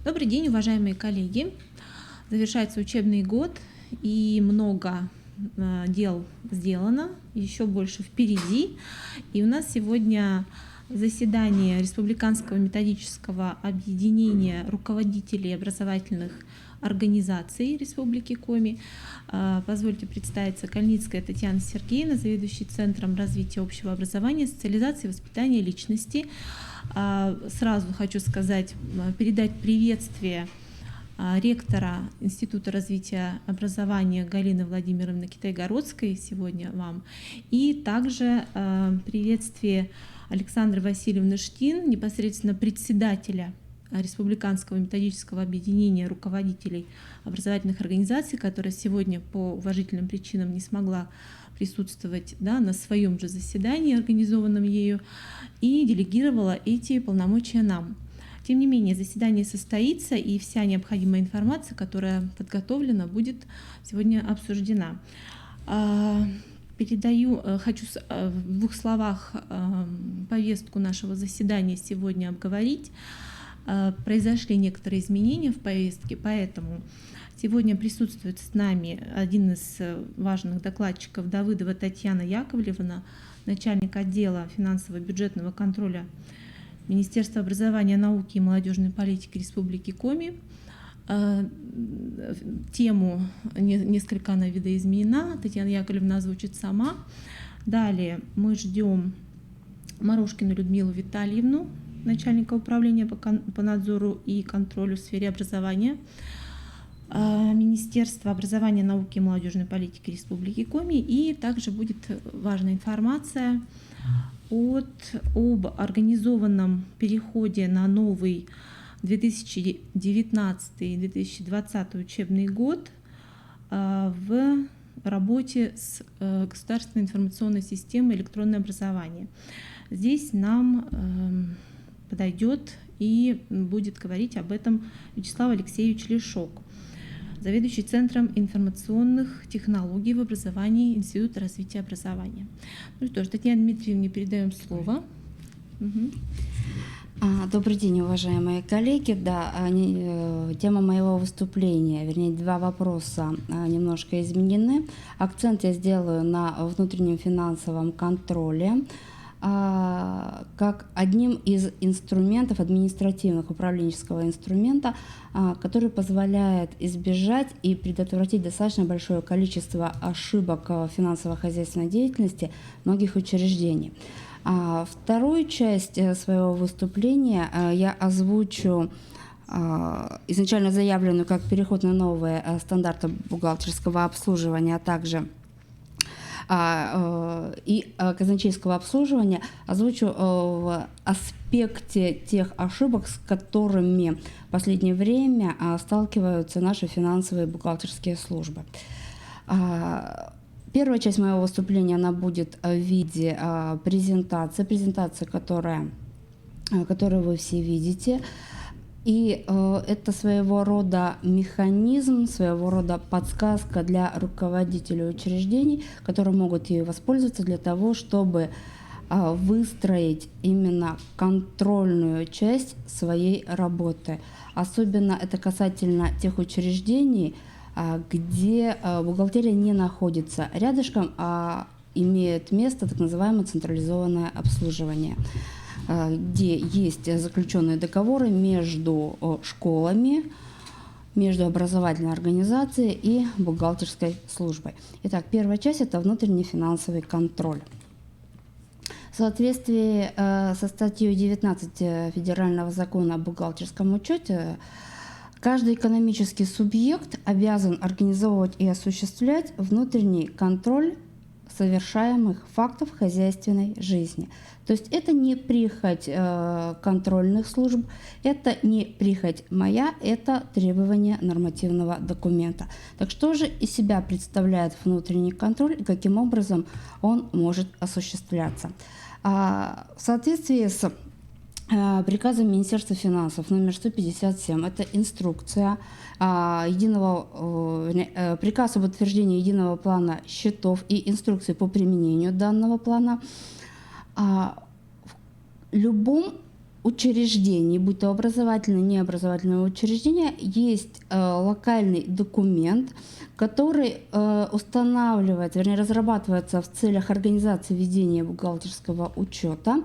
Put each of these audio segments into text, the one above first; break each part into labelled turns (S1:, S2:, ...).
S1: Добрый день, уважаемые коллеги. Завершается учебный год, и много дел сделано, еще больше впереди. И у нас сегодня заседание Республиканского методического объединения руководителей образовательных организаций Республики Коми. Позвольте представиться: Кальницкая Татьяна Сергеевна, заведующий Центром развития общего образования, социализации и воспитания личности. Сразу хочу сказать, передать приветствие ректора Института развития образования Галины Владимировны Китайгородской сегодня вам, и также приветствие Александры Васильевны Штин, непосредственно председателя Республиканского методического объединения руководителей образовательных организаций, которая сегодня по уважительным причинам не смогла присутствовать на своем же заседании, организованном ею, и делегировала эти полномочия нам. Тем не менее, заседание состоится, и вся необходимая информация, которая подготовлена, будет сегодня обсуждена. Хочу в двух словах повестку нашего заседания сегодня обговорить. Произошли некоторые изменения в повестке, поэтому сегодня присутствует с нами один из важных докладчиков — Давыдова Татьяна Яковлевна, начальник отдела финансово-бюджетного контроля Министерства образования, науки и молодежной политики Республики Коми. Тему несколько она видоизменена, Татьяна Яковлевна озвучит сама. Далее мы ждем Морошкину Людмилу Витальевну, начальника управления по надзору и контролю в сфере образования Министерства образования, науки и молодежной политики Республики Коми. И также будет важная информация об организованном переходе на новый 2019-2020 учебный год в работе с государственной информационной системой электронное образование. Здесь нам подойдет и будет говорить об этом Вячеслав Алексеевич Лешок, заведующий Центром информационных технологий в образовании Института развития образования. Ну что ж, Татьяне Дмитриевне передаем слово.
S2: Добрый день, уважаемые коллеги. Тема моего выступления, вернее, два вопроса немножко изменены. Акцент я сделаю на внутреннем финансовом контроле, как одним из инструментов, административных, управленческого инструмента, который позволяет избежать и предотвратить достаточно большое количество ошибок в финансово-хозяйственной деятельности многих учреждений. Вторую часть своего выступления я озвучу изначально заявленную как переход на новые стандарты бухгалтерского обслуживания, а также и казначейского обслуживания, озвучу в аспекте тех ошибок, с которыми в последнее время сталкиваются наши финансовые бухгалтерские службы. Первая часть моего выступления она будет в виде презентации, которую вы все видите. И это своего рода механизм, своего рода подсказка для руководителей учреждений, которые могут ею воспользоваться для того, чтобы выстроить именно контрольную часть своей работы. Особенно это касательно тех учреждений, где бухгалтерия не находится рядышком, а имеет место так называемое централизованное обслуживание, где есть заключенные договоры между школами, между образовательной организацией и бухгалтерской службой. Итак, первая часть – это внутренний финансовый контроль. В соответствии со статьей 19 Федерального закона о бухгалтерском учете, каждый экономический субъект обязан организовывать и осуществлять внутренний контроль совершаемых фактов хозяйственной жизни. То есть это не прихоть контрольных служб, это не прихоть моя, это требование нормативного документа. Так что же из себя представляет внутренний контроль и каким образом он может осуществляться? В соответствии с приказом Министерства финансов номер 157, это инструкция приказ об утверждении единого плана счетов и инструкции по применению данного плана. В любом учреждений, будь то образовательные, необразовательные учреждения, есть локальный документ, который устанавливается, вернее, разрабатывается в целях организации ведения бухгалтерского учета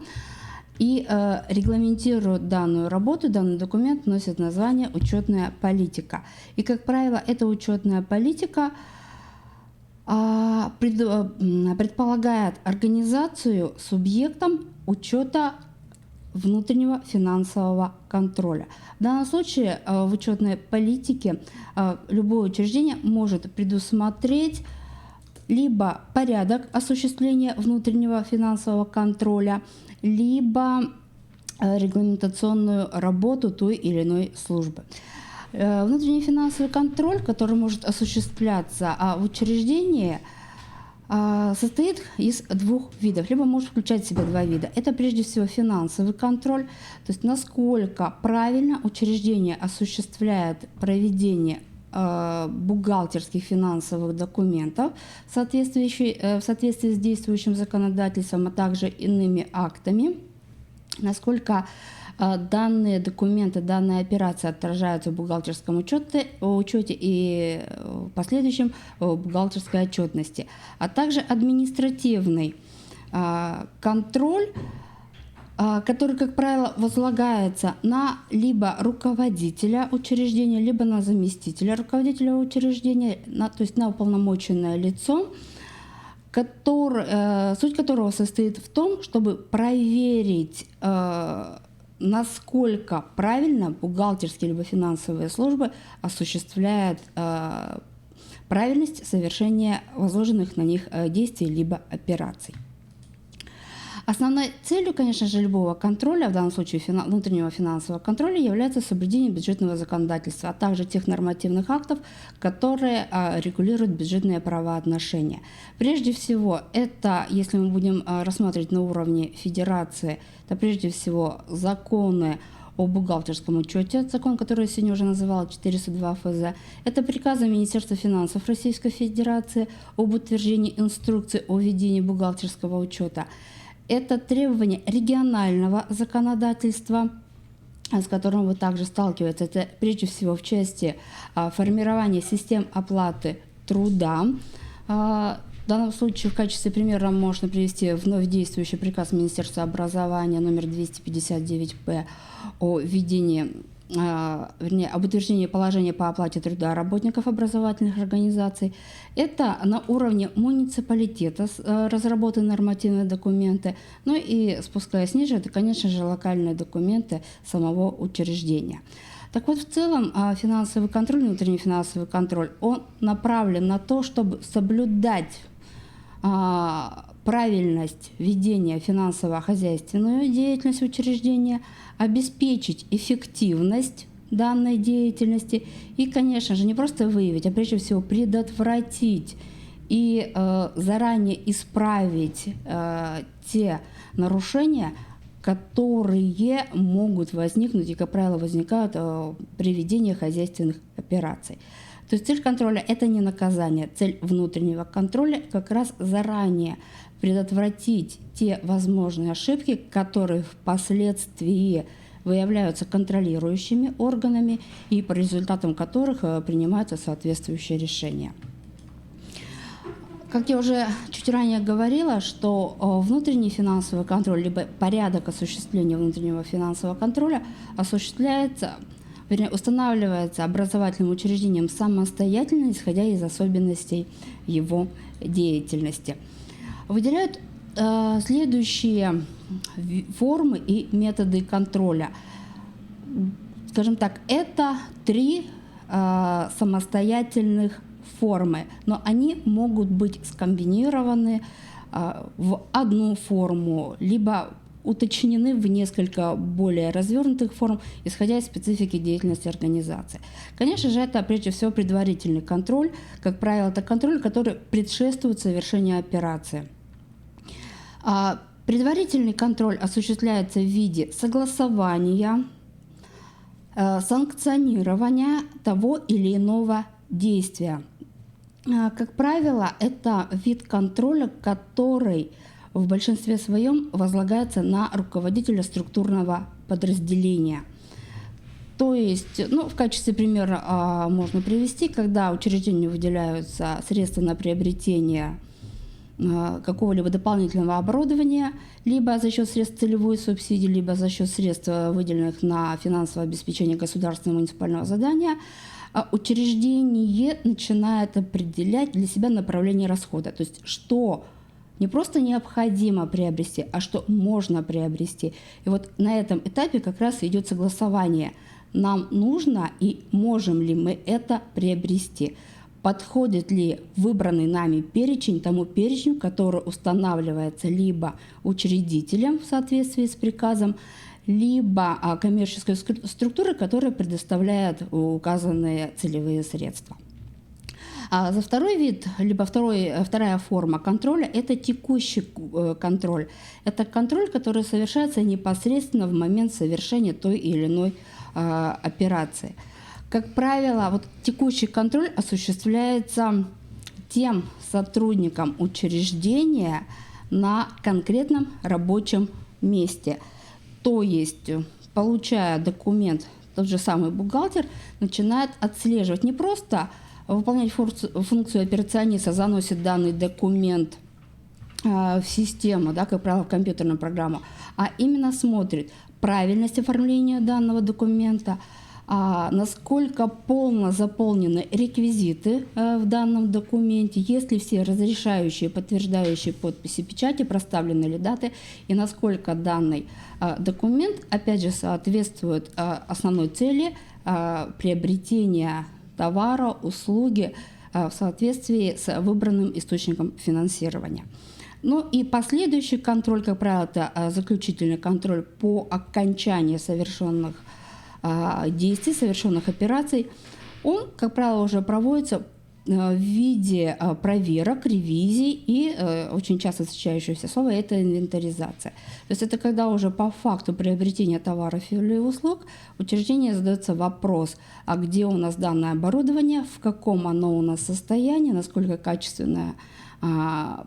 S2: и регламентирует данную работу. Данный документ носит название «Учетная политика». И, как правило, эта учетная политика предполагает организацию субъектом учета внутреннего финансового контроля. В данном случае в учетной политике любое учреждение может предусмотреть либо порядок осуществления внутреннего финансового контроля, либо регламентационную работу той или иной службы. Внутренний финансовый контроль, который может осуществляться в учреждении, состоит из двух видов, либо может включать в себя два вида. Это прежде всего финансовый контроль, то есть насколько правильно учреждение осуществляет проведение бухгалтерских финансовых документов в соответствии с действующим законодательством, а также иными актами, насколько данные документы, данные операции отражаются в бухгалтерском учете и в последующем в бухгалтерской отчетности, а также административный контроль, который, как правило, возлагается на либо руководителя учреждения, либо на заместителя руководителя учреждения, то есть на уполномоченное лицо, суть которого состоит в том, чтобы проверить, насколько правильно бухгалтерские либо финансовые службы осуществляют правильность совершения возложенных на них действий либо операций. Основной целью, конечно же, любого контроля, в данном случае внутреннего финансового контроля, является соблюдение бюджетного законодательства, а также тех нормативных актов, которые регулируют бюджетные правоотношения. Прежде всего, это, если мы будем рассматривать на уровне федерации, это прежде всего законы о бухгалтерском учете, закон, который я сегодня уже называла, 402 ФЗ. Это приказы Министерства финансов Российской Федерации об утверждении инструкции о ведении бухгалтерского учета. Это требования регионального законодательства, с которым вы также сталкиваетесь. Это прежде всего в части формирования систем оплаты труда. В данном случае в качестве примера можно привести вновь действующий приказ Министерства образования номер 259-П о введении, об утверждении положения по оплате труда работников образовательных организаций. Это на уровне муниципалитета разработаны нормативные документы. Ну и спускаясь ниже, это, конечно же, локальные документы самого учреждения. Так вот, в целом финансовый контроль, внутренний финансовый контроль, он направлен на то, чтобы соблюдать правильность ведения финансово-хозяйственную деятельность учреждения, обеспечить эффективность данной деятельности и, конечно же, не просто выявить, а прежде всего предотвратить и заранее исправить те нарушения, которые могут возникнуть и, как правило, возникают при ведении хозяйственных операций. То есть цель контроля – это не наказание, цель внутреннего контроля как раз заранее предотвратить те возможные ошибки, которые впоследствии выявляются контролирующими органами и по результатам которых принимаются соответствующие решения. Как я уже чуть ранее говорила, что внутренний финансовый контроль, либо порядок осуществления внутреннего финансового контроля устанавливается образовательным учреждением самостоятельно, исходя из особенностей его деятельности. Выделяют следующие формы и методы контроля. Скажем так, это 3 самостоятельных формы, но они могут быть скомбинированы в одну форму, либо уточнены в несколько более развернутых форм, исходя из специфики деятельности организации. Конечно же, это прежде всего предварительный контроль. Как правило, это контроль, который предшествует совершению операции. Предварительный контроль осуществляется в виде согласования, санкционирования того или иного действия. Как правило, это вид контроля, который в большинстве своем возлагается на руководителя структурного подразделения. То есть, в качестве примера можно привести, когда учреждению выделяются средства на приобретение какого-либо дополнительного оборудования, либо за счет средств целевой субсидии, либо за счет средств, выделенных на финансовое обеспечение государственного муниципального задания, учреждение начинает определять для себя направление расхода. То есть, что не просто необходимо приобрести, а что можно приобрести. И вот на этом этапе как раз идет согласование. Нам нужно и можем ли мы это приобрести. Подходит ли выбранный нами перечень тому перечню, который устанавливается либо учредителем в соответствии с приказом, либо коммерческой структурой, которая предоставляет указанные целевые средства. А за второй вид, либо вторая форма контроля – это текущий контроль. Это контроль, который совершается непосредственно в момент совершения той или иной операции. Как правило, вот текущий контроль осуществляется тем сотрудником учреждения на конкретном рабочем месте. То есть, получая документ, тот же самый бухгалтер начинает отслеживать, не просто выполнять функцию операциониста, заносит данный документ в систему, да, как правило, в компьютерную программу, а именно смотрит правильность оформления данного документа, насколько полно заполнены реквизиты в данном документе, есть ли все разрешающие, подтверждающие подписи, печати, проставлены ли даты, и насколько данный документ, опять же, соответствует основной цели приобретения товара, услуги в соответствии с выбранным источником финансирования. Ну и последующий контроль, как правило, это заключительный контроль по окончании совершенных действий, совершенных операций. Он, как правило, уже проводится в виде проверок, ревизий и очень часто встречающееся слово – это инвентаризация. То есть это когда уже по факту приобретения товаров или услуг учреждение задается вопрос, а где у нас данное оборудование, в каком оно у нас состоянии, насколько качественное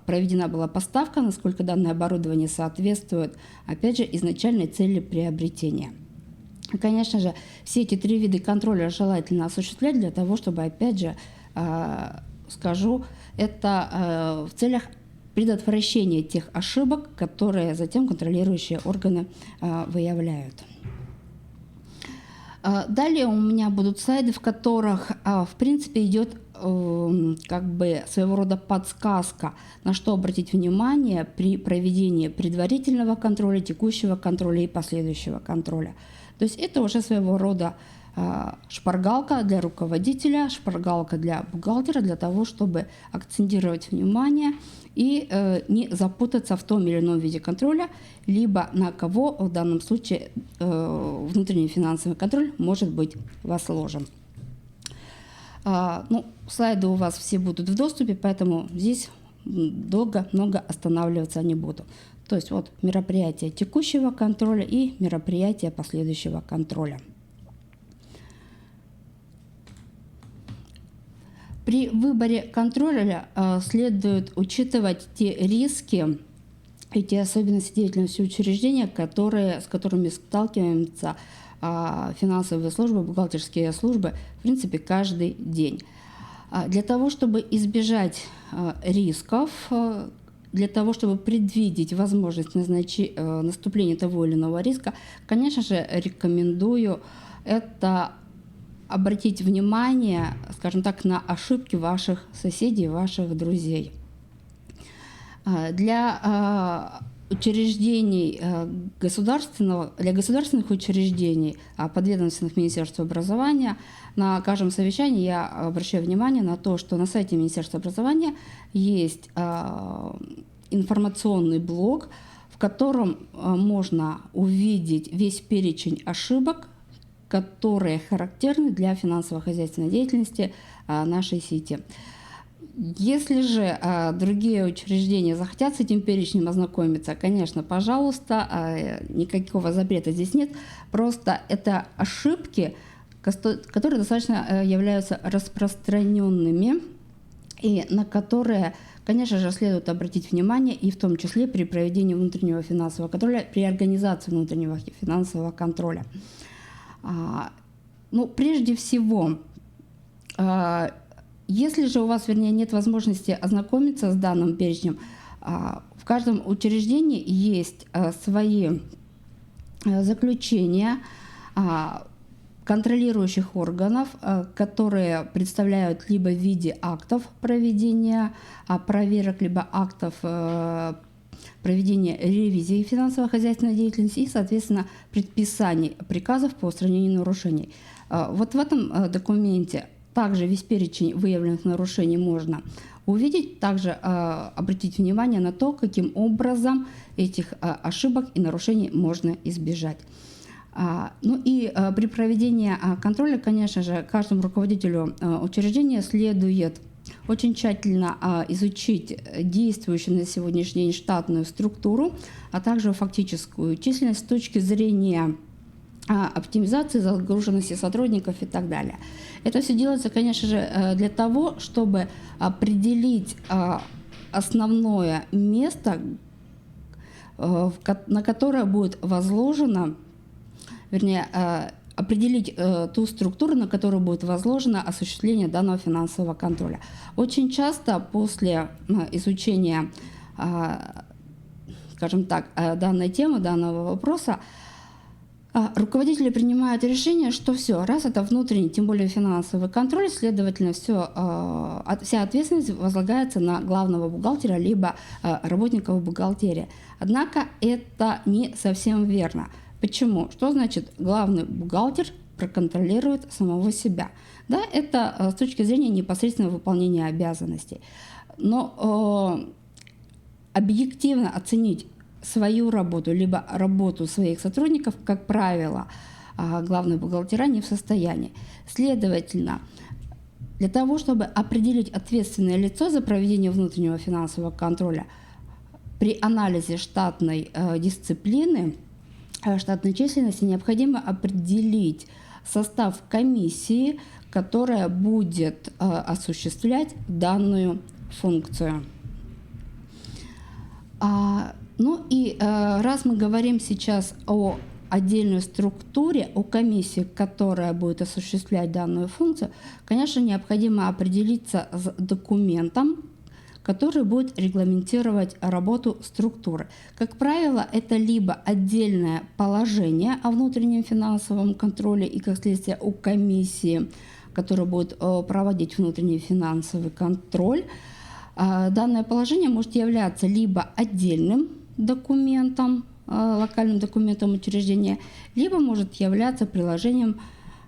S2: проведена была поставка, насколько данное оборудование соответствует, опять же, изначальной цели приобретения. И, конечно же, все эти три вида контроля желательно осуществлять для того, чтобы, опять же, скажу, это в целях предотвращения тех ошибок, которые затем контролирующие органы выявляют. Далее у меня будут слайды, в которых, в принципе, идет как бы своего рода подсказка, на что обратить внимание при проведении предварительного контроля, текущего контроля и последующего контроля. То есть это уже своего рода шпаргалка для руководителя, шпаргалка для бухгалтера, для того, чтобы акцентировать внимание и не запутаться в том или ином виде контроля, либо на кого в данном случае внутренний финансовый контроль может быть возложен. Слайды у вас все будут в доступе, поэтому здесь много останавливаться не буду. То есть вот мероприятие текущего контроля и мероприятие последующего контроля. При выборе контроля следует учитывать те риски и те особенности деятельности учреждения, с которыми сталкиваемся финансовые службы, бухгалтерские службы, в принципе, каждый день. Для того, чтобы избежать рисков, для того, чтобы предвидеть возможность наступления того или иного риска, конечно же, рекомендую это обратить внимание, скажем так, на ошибки ваших соседей, ваших друзей. Для учреждений для государственных учреждений, подведомственных Министерству образования, на каждом совещании я обращаю внимание на то, что на сайте Министерства образования есть информационный блок, в котором можно увидеть весь перечень ошибок, которые характерны для финансово-хозяйственной деятельности нашей сети. Если же другие учреждения захотят с этим перечнем ознакомиться, конечно, пожалуйста, никакого запрета здесь нет. Просто это ошибки, которые достаточно являются распространенными и на которые, конечно же, следует обратить внимание и в том числе при проведении внутреннего финансового контроля, при организации внутреннего финансового контроля. Ну, прежде всего, если же у вас, вернее, нет возможности ознакомиться с данным перечнем, в каждом учреждении есть свои заключения контролирующих органов, которые представляют либо в виде актов проведения проверок, либо актов проведения ревизии финансово-хозяйственной деятельности и, соответственно, предписаний приказов по устранению нарушений. Вот в этом документе также весь перечень выявленных нарушений можно увидеть, также обратить внимание на то, каким образом этих ошибок и нарушений можно избежать. Ну и при проведении контроля, конечно же, каждому руководителю учреждения следует очень тщательно изучить действующую на сегодняшний день штатную структуру, а также фактическую численность с точки зрения оптимизации, загруженности сотрудников и так далее. Это все делается, конечно же, для того, чтобы определить основное место, на которое будет возложено, вернее, определить ту структуру, на которую будет возложено осуществление данного финансового контроля. Очень часто после изучения, скажем так, данной темы, данного вопроса, руководители принимают решение, что все, раз это внутренний, тем более финансовый контроль, следовательно, вся ответственность возлагается на главного бухгалтера либо работников бухгалтерии. Однако это не совсем верно. Почему? Что значит главный бухгалтер проконтролирует самого себя? Да, это с точки зрения непосредственного выполнения обязанностей. Но объективно оценить свою работу, либо работу своих сотрудников, как правило, главные бухгалтера не в состоянии. Следовательно, для того, чтобы определить ответственное лицо за проведение внутреннего финансового контроля, при анализе штатной дисциплины, штатной численности, необходимо определить состав комиссии, которая будет осуществлять данную функцию. Ну и раз мы говорим сейчас о отдельной структуре, о комиссии, которая будет осуществлять данную функцию, конечно, необходимо определиться с документом, который будет регламентировать работу структуры. Как правило, это либо отдельное положение о внутреннем финансовом контроле и, как следствие, о комиссии, которая будет проводить внутренний финансовый контроль. Данное положение может являться либо отдельным документом, локальным документом учреждения, либо может являться приложением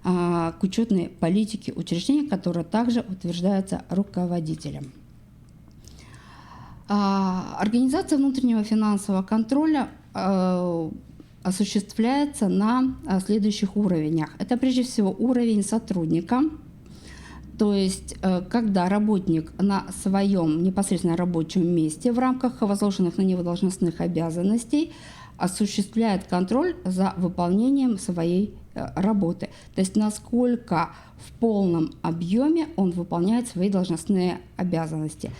S2: к учетной политике учреждения, которая также утверждается руководителем. Организация внутреннего финансового контроля осуществляется на следующих уровнях. Это прежде всего уровень сотрудника, то есть когда работник на своем непосредственно рабочем месте в рамках возложенных на него должностных обязанностей осуществляет контроль за выполнением своей работы. То есть насколько в полном объеме он выполняет свои должностные обязанности.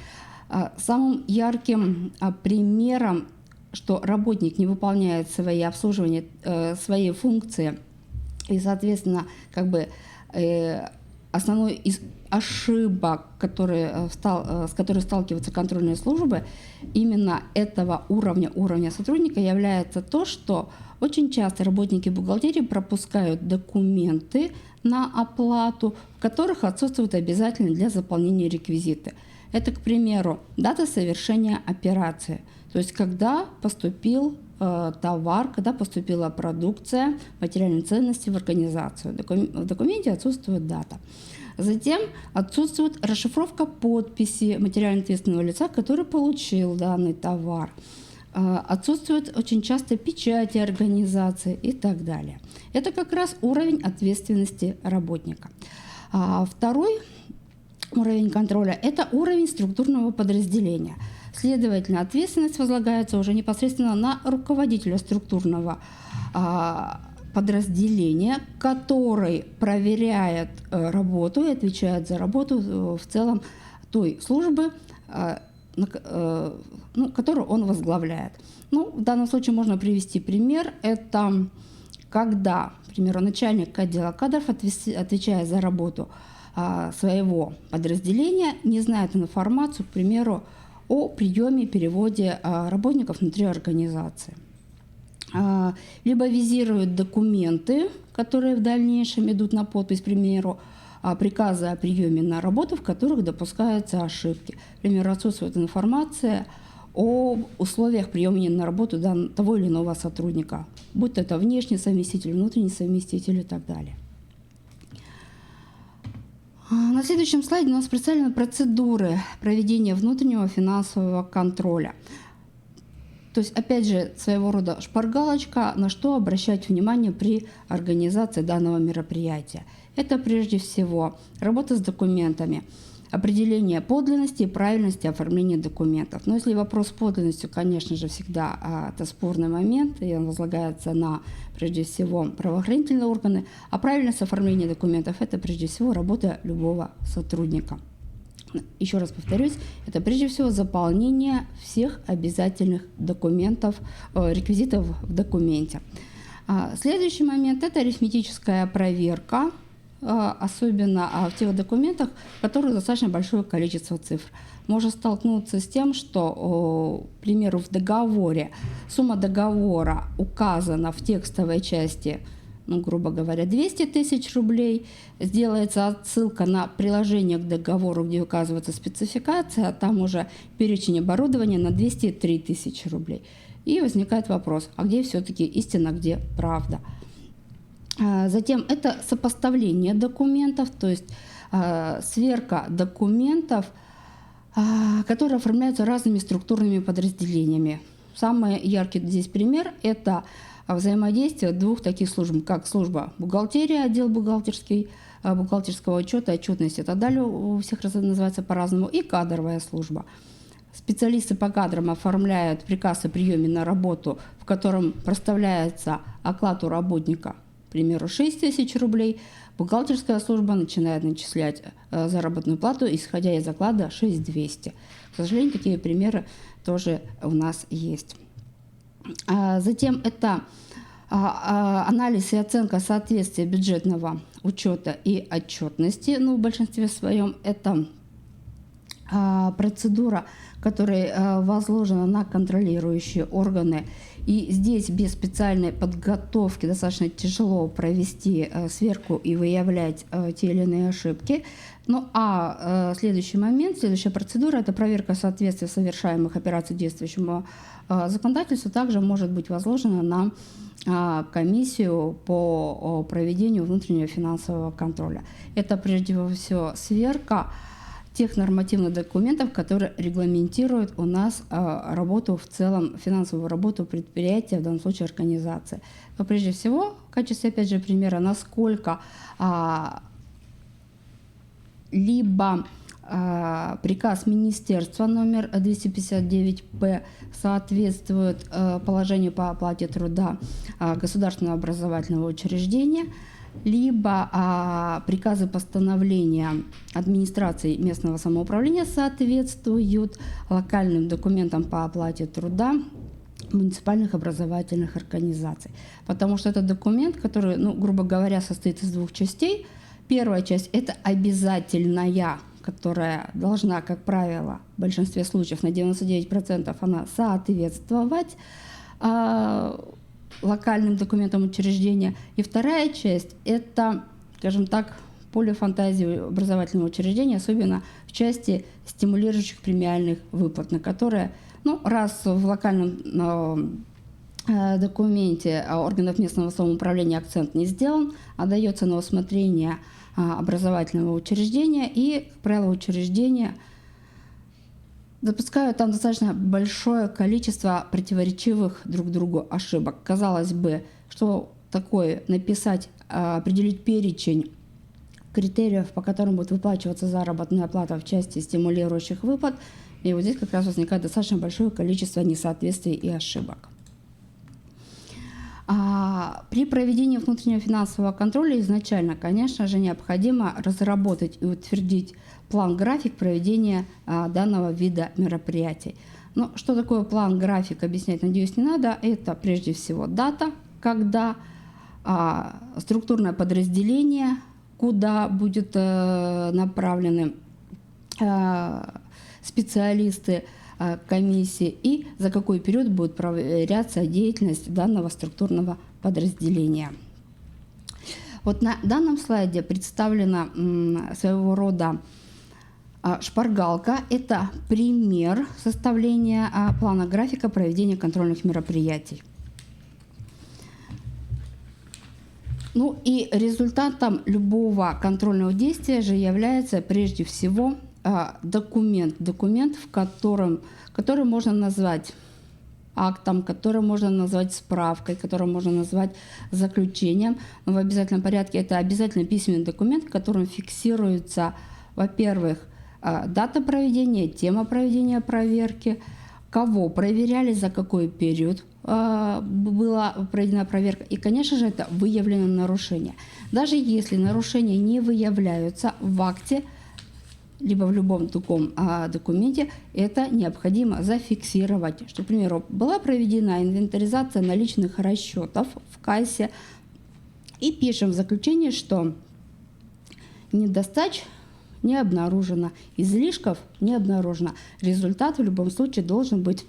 S2: Самым ярким примером, что работник не выполняет свои обслуживания, свои функции и, соответственно, основной из ошибок, с которой сталкиваются контрольные службы, именно этого уровня сотрудника является то, что очень часто работники бухгалтерии пропускают документы на оплату, в которых отсутствуют обязательные для заполнения реквизиты. Это, к примеру, дата совершения операции, то есть когда поступил товар, когда поступила продукция, материальные ценности в организацию. В документе отсутствует дата. Затем отсутствует расшифровка подписи материально ответственного лица, который получил данный товар. Отсутствует очень часто печати организации и так далее. Это как раз уровень ответственности работника. Второй уровень контроля – это уровень структурного подразделения. Следовательно, ответственность возлагается уже непосредственно на руководителя структурного подразделения, который проверяет работу и отвечает за работу в целом той службы, которую он возглавляет. Ну, в данном случае можно привести пример. Это когда, к примеру, начальник отдела кадров, отвечая за работу своего подразделения, не знает информацию, к примеру, о приеме и переводе работников внутри организации. Либо визируют документы, которые в дальнейшем идут на подпись, к примеру, приказы о приеме на работу, в которых допускаются ошибки. К примеру, отсутствует информация о условиях приема на работу того или иного сотрудника, будь то это внешний совместитель, внутренний совместитель и так далее. На следующем слайде у нас представлены процедуры проведения внутреннего финансового контроля. То есть, опять же, своего рода шпаргалочка, на что обращать внимание при организации данного мероприятия. Это прежде всего работа с документами, определение подлинности и правильности оформления документов. Но если вопрос с подлинностью, конечно же, всегда это спорный момент, и он возлагается на, прежде всего, правоохранительные органы, а правильность оформления документов – это, прежде всего, работа любого сотрудника. Еще раз повторюсь, это прежде всего заполнение всех обязательных документов, реквизитов в документе. Следующий момент – это арифметическая проверка, особенно в тех документах, в которых достаточно большое количество цифр. Можно столкнуться с тем, что, к примеру, в договоре сумма договора указана в текстовой части, грубо говоря, 200 тысяч рублей, сделается отсылка на приложение к договору, где указывается спецификация, а там уже перечень оборудования на 203 тысячи рублей. И возникает вопрос, а где все-таки истина, где правда? Затем это сопоставление документов, то есть сверка документов, которые оформляются разными структурными подразделениями. Самый яркий здесь пример – это взаимодействие двух таких служб, как служба бухгалтерия, отдел бухгалтерского учета, отчетности, это далее у всех называется по-разному, и кадровая служба. Специалисты по кадрам оформляют приказ о приеме на работу, в котором проставляется оклад у работника, к примеру, 6 тысяч рублей. Бухгалтерская служба начинает начислять заработную плату, исходя из оклада 6200. К сожалению, такие примеры тоже у нас есть. Затем это анализ и оценка соответствия бюджетного учета и отчетности. В большинстве своем это процедура, которая возложена на контролирующие органы. И здесь без специальной подготовки достаточно тяжело провести сверку и выявлять те или иные ошибки. Следующий момент, следующая процедура – это проверка соответствия совершаемых операций действующему законодательству. Также может быть возложена на комиссию по проведению внутреннего финансового контроля. Это прежде всего сверка тех нормативных документов, которые регламентируют у нас работу в целом, финансовую работу предприятия, в данном случае организации. Но прежде всего, в качестве, опять же, примера, насколько либо приказ министерства номер 259-П соответствует положению по оплате труда государственного образовательного учреждения, либо приказы постановления администрации местного самоуправления соответствуют локальным документам по оплате труда муниципальных образовательных организаций. Потому что это документ, который, грубо говоря, состоит из двух частей. Первая часть – это обязательная, которая должна, как правило, в большинстве случаев, на 99% она соответствовать локальным документам учреждения. И вторая часть – это, скажем так, поле фантазии образовательного учреждения, особенно в части стимулирующих премиальных выплат, на которые, раз в локальном документе органов местного самоуправления акцент не сделан, а дается на усмотрение образовательного учреждения, и, как правило, учреждения допускают там достаточно большое количество противоречивых друг другу ошибок. Казалось бы, что такое написать, определить перечень критериев, по которым будет выплачиваться заработная плата в части стимулирующих выплат, и вот здесь как раз возникает достаточно большое количество несоответствий и ошибок. При проведении внутреннего финансового контроля изначально, конечно же, необходимо разработать и утвердить план-график проведения данного вида мероприятий. Но что такое план-график, объяснять, надеюсь, не надо. Это прежде всего дата, когда структурное подразделение, куда будут направлены специалисты комиссии и за какой период будет проверяться деятельность данного структурного подразделения. Вот на данном слайде представлена своего рода шпаргалка. Это пример составления плана графика проведения контрольных мероприятий. Ну и результатом любого контрольного действия же является прежде всего документ, который можно назвать актом, который можно назвать справкой, который можно назвать заключением. Но в обязательном порядке это обязательно письменный документ, в котором фиксируется, во-первых, дата проведения, тема проведения проверки, кого проверяли, за какой период была проведена проверка. И, конечно же, это выявлено нарушение. Даже если нарушения не выявляются в акте, либо в любом другом документе, это необходимо зафиксировать. Что, к примеру, была проведена инвентаризация наличных расчетов в кассе, и пишем в заключении, что недостач не обнаружено, излишков не обнаружено. Результат в любом случае должен быть,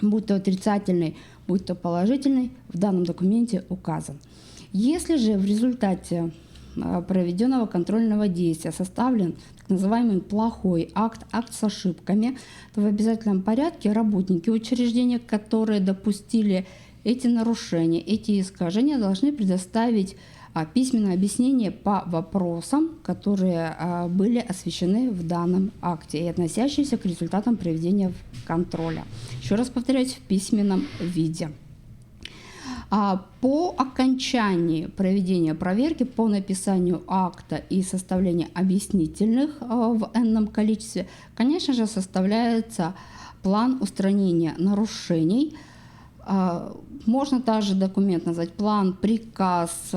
S2: будь то отрицательный, будь то положительный, в данном документе указан. Если же в результате проведенного контрольного действия составлен так называемый плохой акт с ошибками, то в обязательном порядке работники учреждения, которые допустили эти нарушения, эти искажения, должны предоставить письменное объяснение по вопросам, которые были освещены в данном акте и относящиеся к результатам проведения контроля. Еще раз повторяюсь, в письменном виде. По окончании проведения проверки, по написанию акта и составлению объяснительных в энном количестве, конечно же, составляется план устранения нарушений. Можно также документ назвать план, приказ,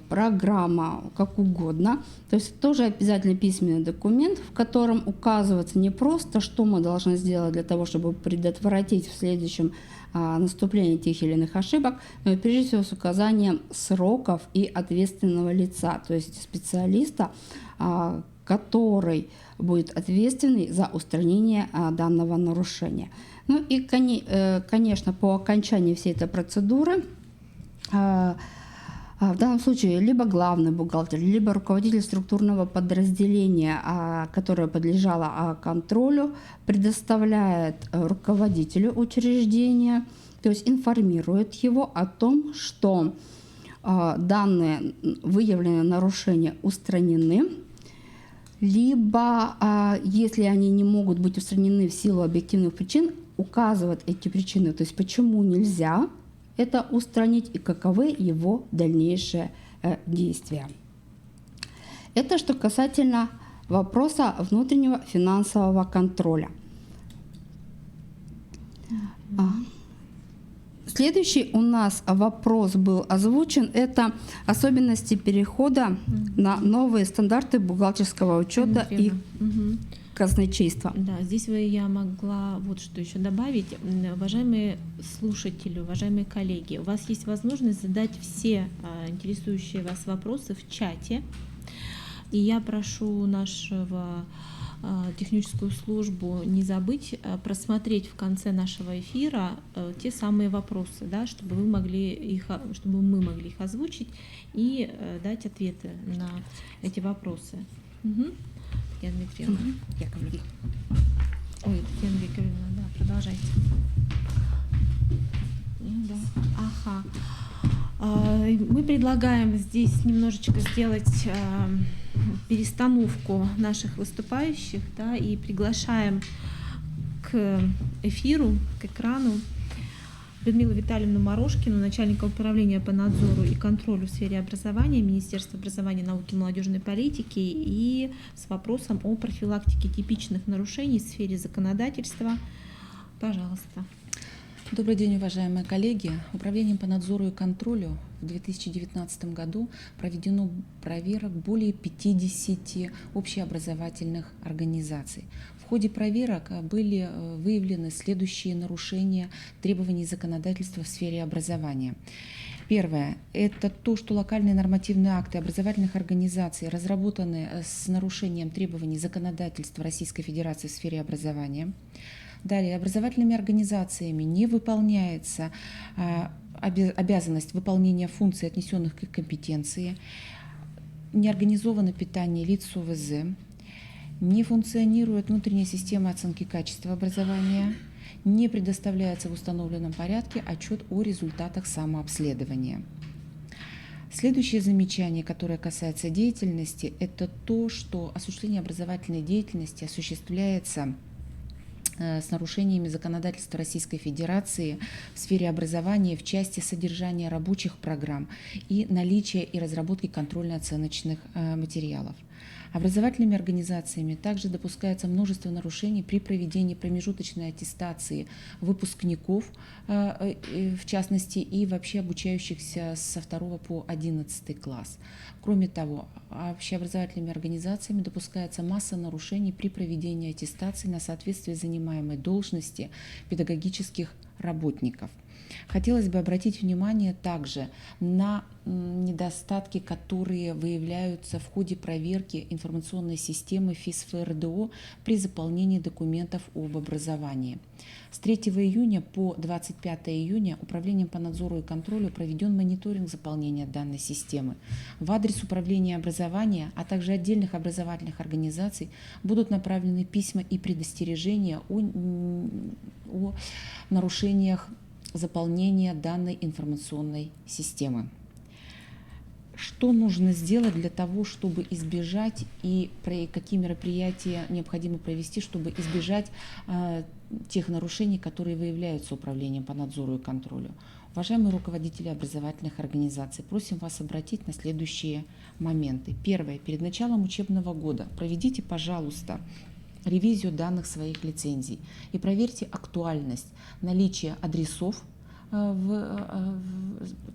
S2: программа, как угодно. То есть тоже обязательно письменный документ, в котором указывается не просто, что мы должны сделать для того, чтобы предотвратить в следующем наступление тех или иных ошибок, но и прежде всего с указанием сроков и ответственного лица, то есть специалиста, который будет ответственный за устранение данного нарушения. Ну и, конечно, по окончании всей этой процедуры в данном случае либо главный бухгалтер, либо руководитель структурного подразделения, которое подлежало контролю, предоставляет руководителю учреждения, то есть информирует его о том, что данные выявленные нарушения устранены, либо, если они не могут быть устранены в силу объективных причин, указывает эти причины, то есть почему нельзя это устранить и каковы его дальнейшие действия. Это что касательно вопроса внутреннего финансового контроля. Следующий у нас вопрос был озвучен, это особенности перехода на новые стандарты бухгалтерского учета и казначейства.
S1: Да, здесь я могла вот что еще добавить. Уважаемые слушатели, уважаемые коллеги, у вас есть возможность задать все интересующие вас вопросы в чате. И я прошу нашего техническую службу не забыть просмотреть в конце нашего эфира те самые вопросы, да, чтобы мы могли их озвучить и дать ответы на эти вопросы. Татьяна Дмитриевна.
S2: Яковлевна.
S1: Ой, Татьяна Яковлевна, да, продолжайте. Да. Ага. Мы предлагаем здесь немножечко сделать перестановку наших выступающих, да, и приглашаем к эфиру, к экрану Людмилу Витальевну Морошкину, начальника управления по надзору и контролю в сфере образования Министерства образования, науки и молодежной политики, и с вопросом о профилактике типичных нарушений в сфере законодательства. Пожалуйста.
S3: Добрый день, уважаемые коллеги. Управлением по надзору и контролю в 2019 году проведено проверок более 50 общеобразовательных организаций. В ходе проверок были выявлены следующие нарушения требований законодательства в сфере образования. Первое – это то, что локальные нормативные акты образовательных организаций разработаны с нарушением требований законодательства Российской Федерации в сфере образования. Далее, образовательными организациями не выполняется обязанность выполнения функций, отнесенных к их компетенции, не организовано питание лиц с ОВЗ, не функционирует внутренняя система оценки качества образования, не предоставляется в установленном порядке отчет о результатах самообследования. Следующее замечание, которое касается деятельности, это то, что осуществление образовательной деятельности осуществляется с нарушениями законодательства Российской Федерации в сфере образования в части содержания рабочих программ и наличия и разработки контрольно-оценочных материалов. Образовательными организациями также допускается множество нарушений при проведении промежуточной аттестации выпускников, в частности, и вообще обучающихся со 2 по 11 класс. Кроме того, общеобразовательными организациями допускается масса нарушений при проведении аттестации на соответствие занимаемой должности педагогических работников. Хотелось бы обратить внимание также на недостатки, которые выявляются в ходе проверки информационной системы ФИС-ФРДО при заполнении документов об образовании. С 3 июня по 25 июня Управлением по надзору и контролю проведен мониторинг заполнения данной системы. В адрес Управления образования, а также отдельных образовательных организаций будут направлены письма и предостережения о нарушениях заполнения данной информационной системы. Что нужно сделать для того, чтобы избежать и какие мероприятия необходимо провести, чтобы избежать тех нарушений, которые выявляются Управлением по надзору и контролю? Уважаемые руководители образовательных организаций, просим вас обратить на следующие моменты. Первое. Перед началом учебного года проведите, пожалуйста, ревизию данных своих лицензий и проверьте актуальность наличия адресов,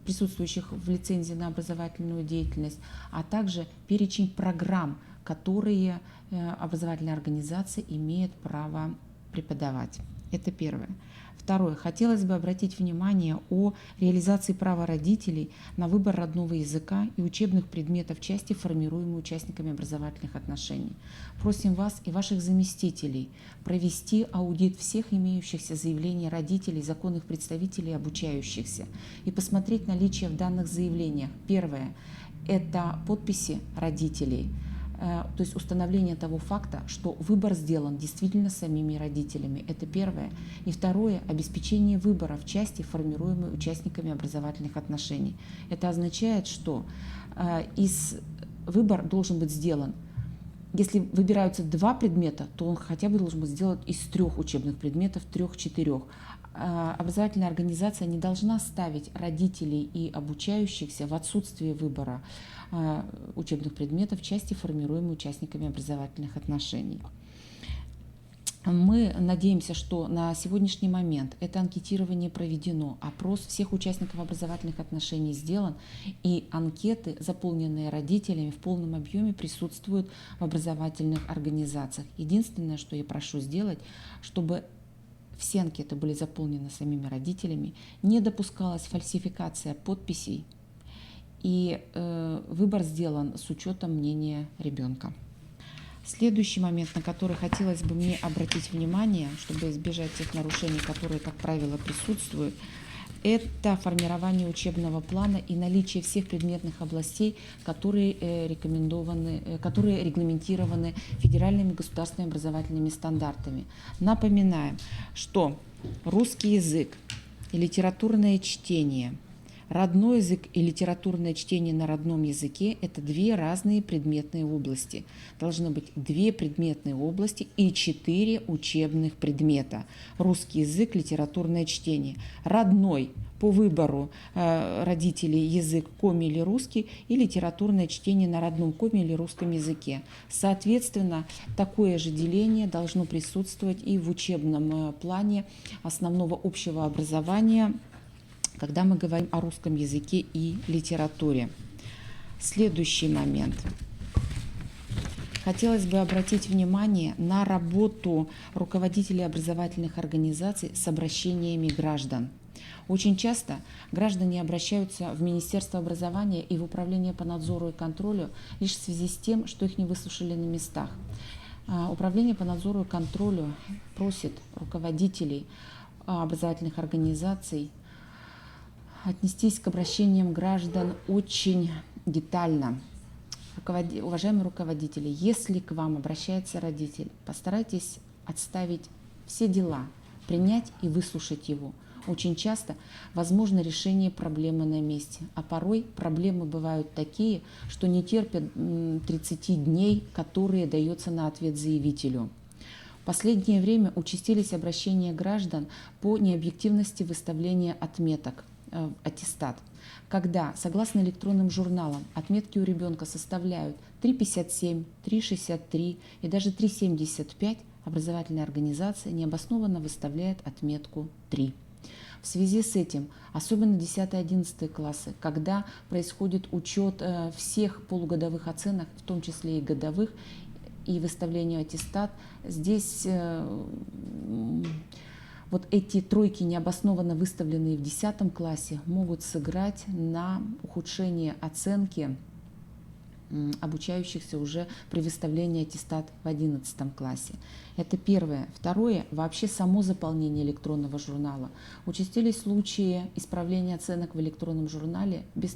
S3: присутствующих в лицензии на образовательную деятельность, а также перечень программ, которые образовательная организация имеет право преподавать. Это первое. Второе. Хотелось бы обратить внимание о реализации права родителей на выбор родного языка и учебных предметов в части, формируемой участниками образовательных отношений. Просим вас и ваших заместителей провести аудит всех имеющихся заявлений родителей, законных представителей обучающихся и посмотреть наличие в данных заявлениях. Первое – это подписи родителей, то есть установление того факта, что выбор сделан действительно самими родителями. Это первое. И второе – обеспечение выбора в части, формируемой участниками образовательных отношений. Это означает, что выбор должен быть сделан. Если выбираются 2 предмета, то он хотя бы должен быть сделан из 3 учебных предметов, 3-4. Образовательная организация не должна ставить родителей и обучающихся в отсутствие выбора учебных предметов в части, формируемой участниками образовательных отношений. Мы надеемся, что на сегодняшний момент это анкетирование проведено, опрос всех участников образовательных отношений сделан, и анкеты, заполненные родителями, в полном объеме присутствуют в образовательных организациях. Единственное, что я прошу сделать, чтобы все анкеты были заполнены самими родителями, не допускалась фальсификация подписей, и выбор сделан с учетом мнения ребенка. Следующий момент, на который хотелось бы мне обратить внимание, чтобы избежать тех нарушений, которые, как правило, присутствуют, это формирование учебного плана и наличие всех предметных областей, которые регламентированы федеральными государственными образовательными стандартами. Напоминаем, что русский язык и литературное чтение, родной язык и литературное чтение на родном языке – это 2 разные предметные области. Должны быть 2 предметные области и 4 учебных предмета. Русский язык, литературное чтение. Родной по выбору родителей язык коми или русский и литературное чтение на родном коми или русском языке. Соответственно, такое же деление должно присутствовать и в учебном плане основного общего образования, когда мы говорим о русском языке и литературе. Следующий момент. Хотелось бы обратить внимание на работу руководителей образовательных организаций с обращениями граждан. Очень часто граждане обращаются в Министерство образования и в Управление по надзору и контролю лишь в связи с тем, что их не выслушали на местах. Управление по надзору и контролю просит руководителей образовательных организаций отнестись к обращениям граждан очень детально. Уважаемые руководители, если к вам обращается родитель, постарайтесь отставить все дела, принять и выслушать его. Очень часто возможно решение проблемы на месте, а порой проблемы бывают такие, что не терпят 30 дней, которые дается на ответ заявителю. В последнее время участились обращения граждан по необъективности выставления отметок, аттестат, когда, согласно электронным журналам, отметки у ребенка составляют 3,57, 3,63 и даже 3,75, образовательная организация необоснованно выставляет отметку 3. В связи с этим, особенно 10-11 классы, когда происходит учет всех полугодовых оценок, в том числе и годовых, и выставление аттестат, здесь вот эти тройки, необоснованно выставленные в 10 классе, могут сыграть на ухудшение оценки обучающихся уже при выставлении аттестат в 11 классе. Это первое. Второе, вообще само заполнение электронного журнала. Участились случаи исправления оценок в электронном журнале без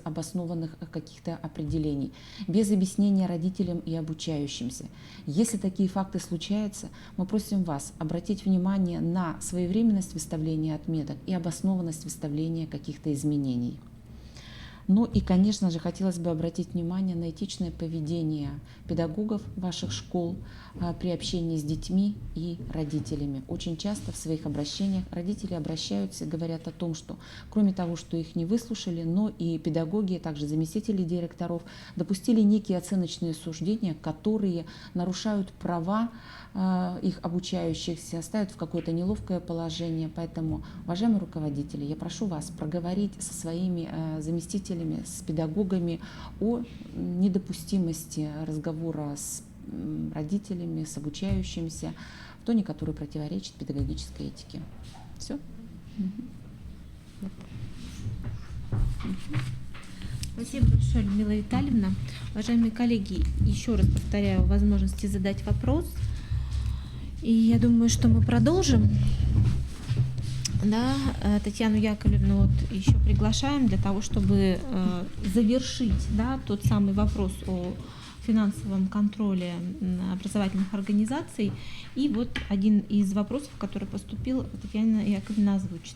S3: обоснованных каких-то определений, без объяснения родителям и обучающимся. Если такие факты случаются, мы просим вас обратить внимание на своевременность выставления отметок и обоснованность выставления каких-то изменений. Ну и, конечно же, хотелось бы обратить внимание на этичное поведение педагогов ваших школ при общении с детьми и родителями. Очень часто в своих обращениях родители обращаются и говорят о том, что кроме того, что их не выслушали, но и педагоги, также заместители директоров допустили некие оценочные суждения, которые нарушают права их обучающихся, ставят в какое-то неловкое положение. Поэтому, уважаемые руководители, я прошу вас проговорить со своими заместителями, с педагогами о недопустимости разговора с родителями, с обучающимися в тоне, который противоречит педагогической этике. Все?
S1: Спасибо большое, Людмила Витальевна. Уважаемые коллеги, еще раз повторяю возможности задать вопрос. И я думаю, что мы продолжим. Да, Татьяну Яковлевну вот еще приглашаем для того, чтобы завершить, да, тот самый вопрос о финансовом контроле образовательных организаций. И вот один из вопросов, который поступил, Татьяна Яковлевна озвучит.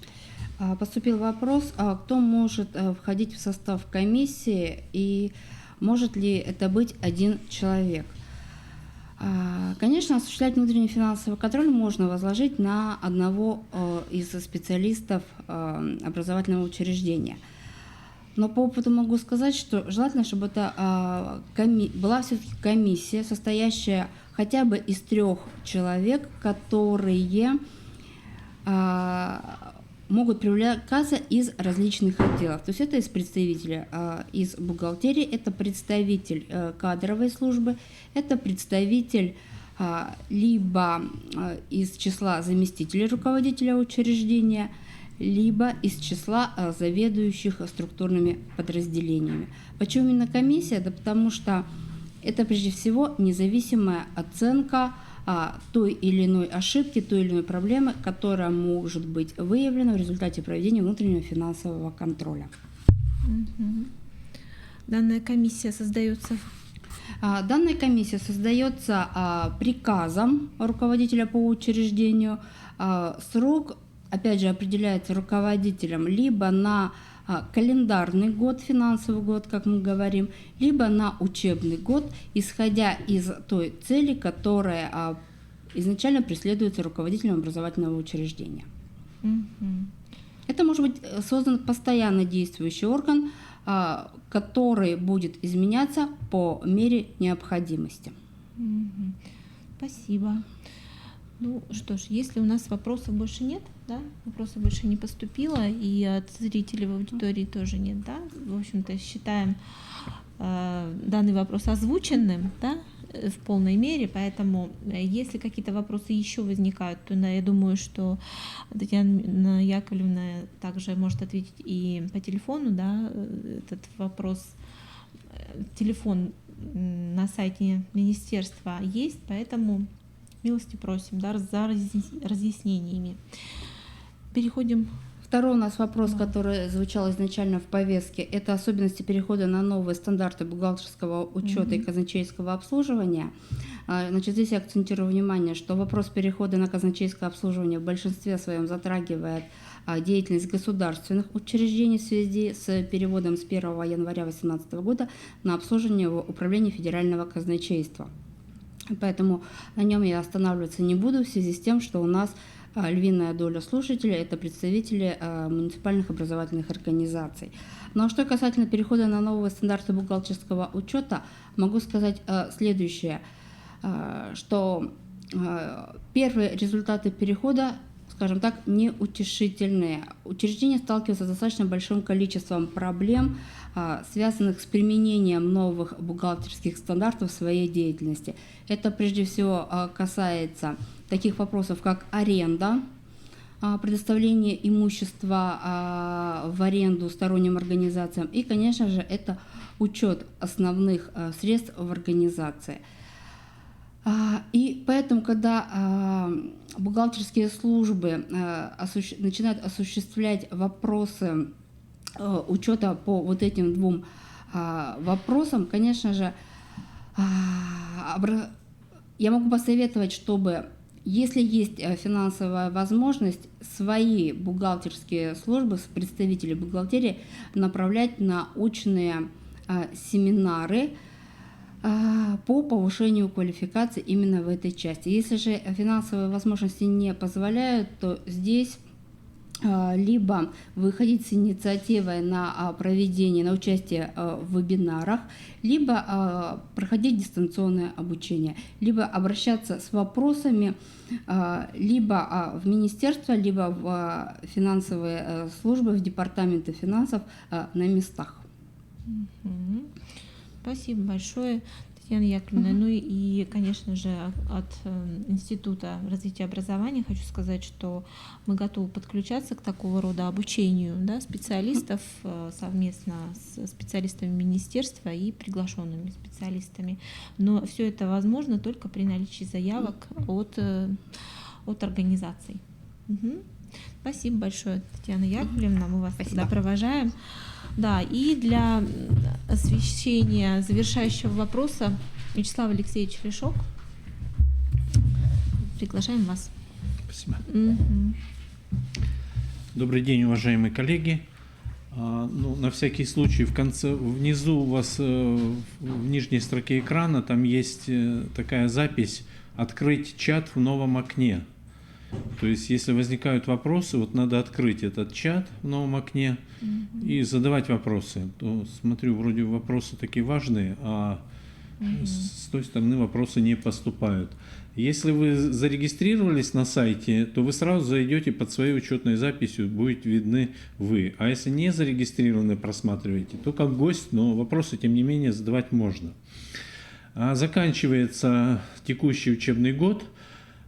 S2: Поступил вопрос, кто может входить в состав комиссии и может ли это быть один человек? Конечно, осуществлять внутренний финансовый контроль можно возложить на одного из специалистов образовательного учреждения. Но по опыту могу сказать, что желательно, чтобы это была все-таки комиссия, состоящая хотя бы из 3 человек, которые могут привлекаться из различных отделов. То есть это из представителя из бухгалтерии, это представитель кадровой службы, это представитель либо из числа заместителей руководителя учреждения, либо из числа заведующих структурными подразделениями. Почему именно комиссия? Да потому что это прежде всего независимая оценка той или иной ошибки, той или иной проблемы, которая может быть выявлена в результате проведения внутреннего финансового контроля.
S1: Данная комиссия создается?
S2: Данная комиссия создается приказом руководителя по учреждению. Срок, опять же, определяется руководителем либо на календарный год, финансовый год, как мы говорим, либо на учебный год, исходя из той цели, которая изначально преследуется руководителем образовательного учреждения. Это может быть создан постоянно действующий орган, который будет изменяться по мере необходимости.
S1: Мгм. Спасибо. Ну что ж, если у нас вопросов больше нет, да, вопросов больше не поступило, и от зрителей в аудитории тоже нет, да, в общем-то, считаем данный вопрос озвученным, да, в полной мере, поэтому если какие-то вопросы еще возникают, то я думаю, что Татьяна Яковлевна также может ответить и по телефону, да, этот вопрос. Телефон на сайте министерства есть, поэтому милости просим, да, за разъяснениями. Переходим.
S2: Второй у нас вопрос,
S1: Да.
S2: который звучал изначально в повестке, это особенности перехода на новые стандарты бухгалтерского учета и казначейского обслуживания. Значит, здесь я акцентирую внимание, что вопрос перехода на казначейское обслуживание в большинстве своем затрагивает деятельность государственных учреждений в связи с переводом с 1 января 2018 года на обслуживание в Управление федерального казначейства. Поэтому на нем я останавливаться не буду в связи с тем, что у нас львиная доля слушателей – это представители муниципальных образовательных организаций. Но что касательно перехода на новые стандарты бухгалтерского учета, могу сказать следующее, что первые результаты перехода, скажем так, неутешительные. Учреждения сталкиваются с достаточно большим количеством проблем, связанных с применением новых бухгалтерских стандартов в своей деятельности. Это прежде всего касается таких вопросов, как аренда, предоставление имущества в аренду сторонним организациям и, конечно же, это учет основных средств в организации. И поэтому, когда бухгалтерские службы начинают осуществлять вопросы учета по вот этим двум вопросам, конечно же, я могу посоветовать, чтобы, если есть финансовая возможность, свои бухгалтерские службы, представители бухгалтерии направлять на очные семинары по повышению квалификации именно в этой части. Если же финансовые возможности не позволяют, то здесь либо выходить с инициативой на проведение, на участие в вебинарах, либо проходить дистанционное обучение, либо обращаться с вопросами либо в министерство, либо в финансовые службы, в департаменты финансов на местах.
S1: Спасибо большое, Татьяна Яковлевна. Ну и, конечно же, от Института развития образования хочу сказать, что мы готовы подключаться к такого рода обучению, да, специалистов совместно с специалистами министерства и приглашенными специалистами. Но все это возможно только при наличии заявок от организаций. Спасибо большое, Татьяна Яковлевна. Мы вас всегда провожаем. Да, и для освещения завершающего вопроса Вячеслав Алексеевич Лешок. Приглашаем вас.
S4: Спасибо. Добрый день, уважаемые коллеги. Ну, на всякий случай, внизу у вас в нижней строке экрана там есть такая запись «Открыть чат в новом окне». То есть, если возникают вопросы, вот надо открыть этот чат в новом окне и задавать вопросы. То, смотрю, вроде вопросы такие важные, а с той стороны вопросы не поступают. Если вы зарегистрировались на сайте, то вы сразу зайдете под своей учетной записью, будете видны вы. А если не зарегистрированы, просматриваете, то как гость, но вопросы, тем не менее, задавать можно. Заканчивается текущий учебный год.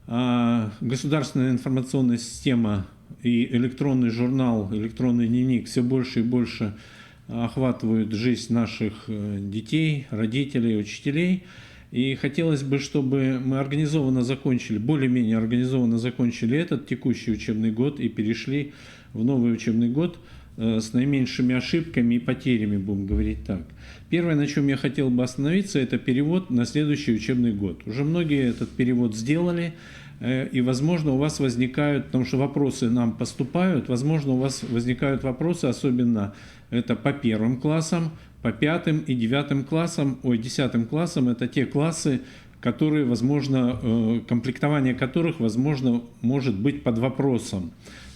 S4: Государственная информационная система и электронный журнал, электронный дневник все больше и больше охватывают жизнь наших детей, родителей, учителей. И хотелось бы, чтобы мы более-менее организованно закончили этот текущий учебный год и перешли в новый учебный год с наименьшими ошибками и потерями, будем говорить так. Первое, на чем я хотел бы остановиться, это перевод на следующий учебный год. Уже многие этот перевод сделали, и, возможно, у вас возникают, потому что вопросы нам поступают, возможно, у вас возникают вопросы, особенно это по первым классам, по 5 и 9 классам, 10 классам, это те классы, которые, возможно, комплектование которых, возможно, может быть под вопросом.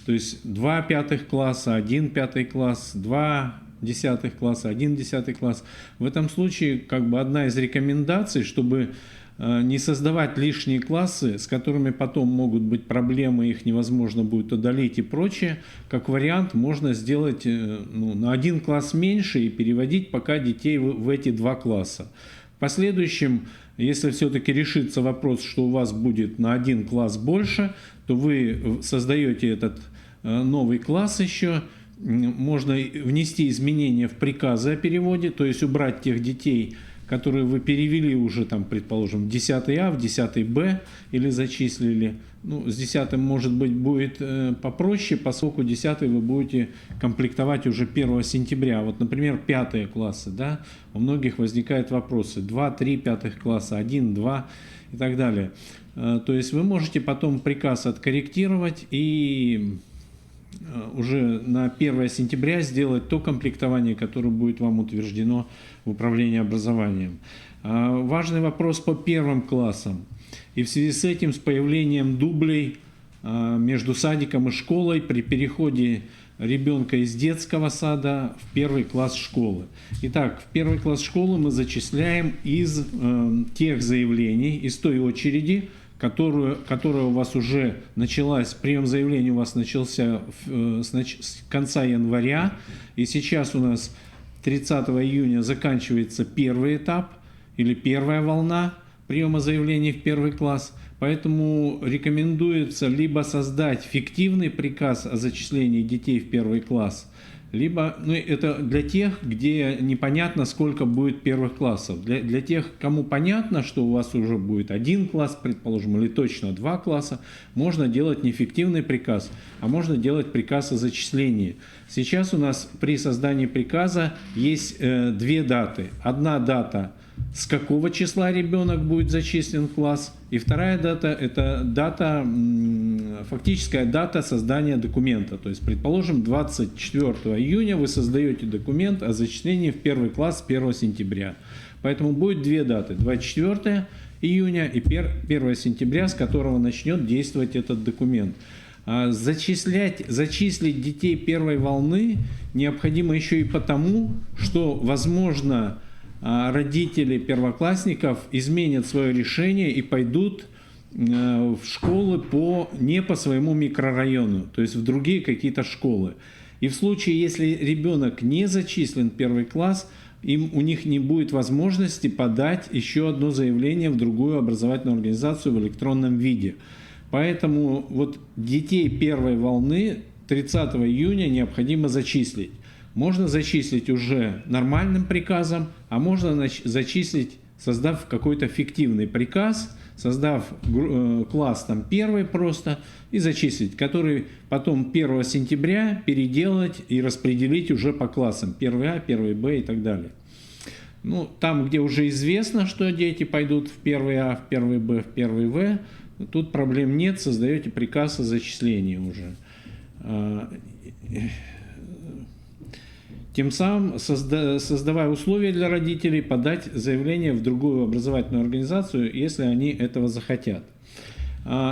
S4: То есть 2 пятых класса, 1 пятый класс, 2 10 класса, 1 10 класс. В этом случае как бы одна из рекомендаций, чтобы не создавать лишние классы, с которыми потом могут быть проблемы, их невозможно будет удалить и прочее, как вариант можно сделать на 1 класс меньше и переводить пока детей в эти 2 класса. В последующем, если все-таки решится вопрос, что у вас будет на 1 класс больше, то вы создаете этот новый класс еще. Можно внести изменения в приказы о переводе, то есть убрать тех детей, которые вы перевели уже, там, предположим, в 10 А, в 10 Б или зачислили. Ну, с 10 может быть будет попроще, поскольку 10 вы будете комплектовать уже 1 сентября. Вот, например, 5 классы, да, у многих возникают вопросы: 2, 3 пятых класса, 1, 2 и так далее. То есть вы можете потом приказ откорректировать и уже на 1 сентября сделать то комплектование, которое будет вам утверждено в управлении образованием. Важный вопрос по 1 классам. И в связи с этим, с появлением дублей между садиком и школой при переходе ребенка из детского сада в 1 класс школы. Итак, в 1 класс школы мы зачисляем из тех заявлений, из той очереди, которая у вас уже началась, прием заявлений у вас начался с конца января, и сейчас у нас 30 июня заканчивается 1 этап или 1 волна приема заявлений в 1 класс, поэтому рекомендуется либо создать фиктивный приказ о зачислении детей в 1 класс, либо, это для тех, где непонятно, сколько будет 1 классов. Для тех, кому понятно, что у вас уже будет 1 класс, предположим, или точно 2 класса, можно делать не фиктивный приказ, а можно делать приказ о зачислении. Сейчас у нас при создании приказа есть 2 даты. Одна дата, с какого числа ребенок будет зачислен в класс, и вторая дата – это фактическая дата создания документа. То есть, предположим, 24 июня вы создаете документ о зачислении в 1 класс 1 сентября. Поэтому будет 2 даты – 24 июня и 1 сентября, с которого начнет действовать этот документ. Зачислить детей 1 волны необходимо еще и потому, что, возможно, родители первоклассников изменят свое решение и пойдут в школы не по своему микрорайону, то есть в другие какие-то школы. И в случае, если ребенок не зачислен в 1 класс, у них не будет возможности подать еще одно заявление в другую образовательную организацию в электронном виде. Поэтому вот детей 1 волны 30 июня необходимо зачислить. Можно зачислить уже нормальным приказом, а можно зачислить, создав какой-то фиктивный приказ, создав класс там 1 просто и зачислить, который потом 1 сентября переделать и распределить уже по классам 1 А, 1 Б и так далее. Ну, там, где уже известно, что дети пойдут в 1 А, в 1 Б, в 1 В, тут проблем нет, создаете приказ о зачислении уже. Тем самым создавая условия для родителей подать заявление в другую образовательную организацию, если они этого захотят.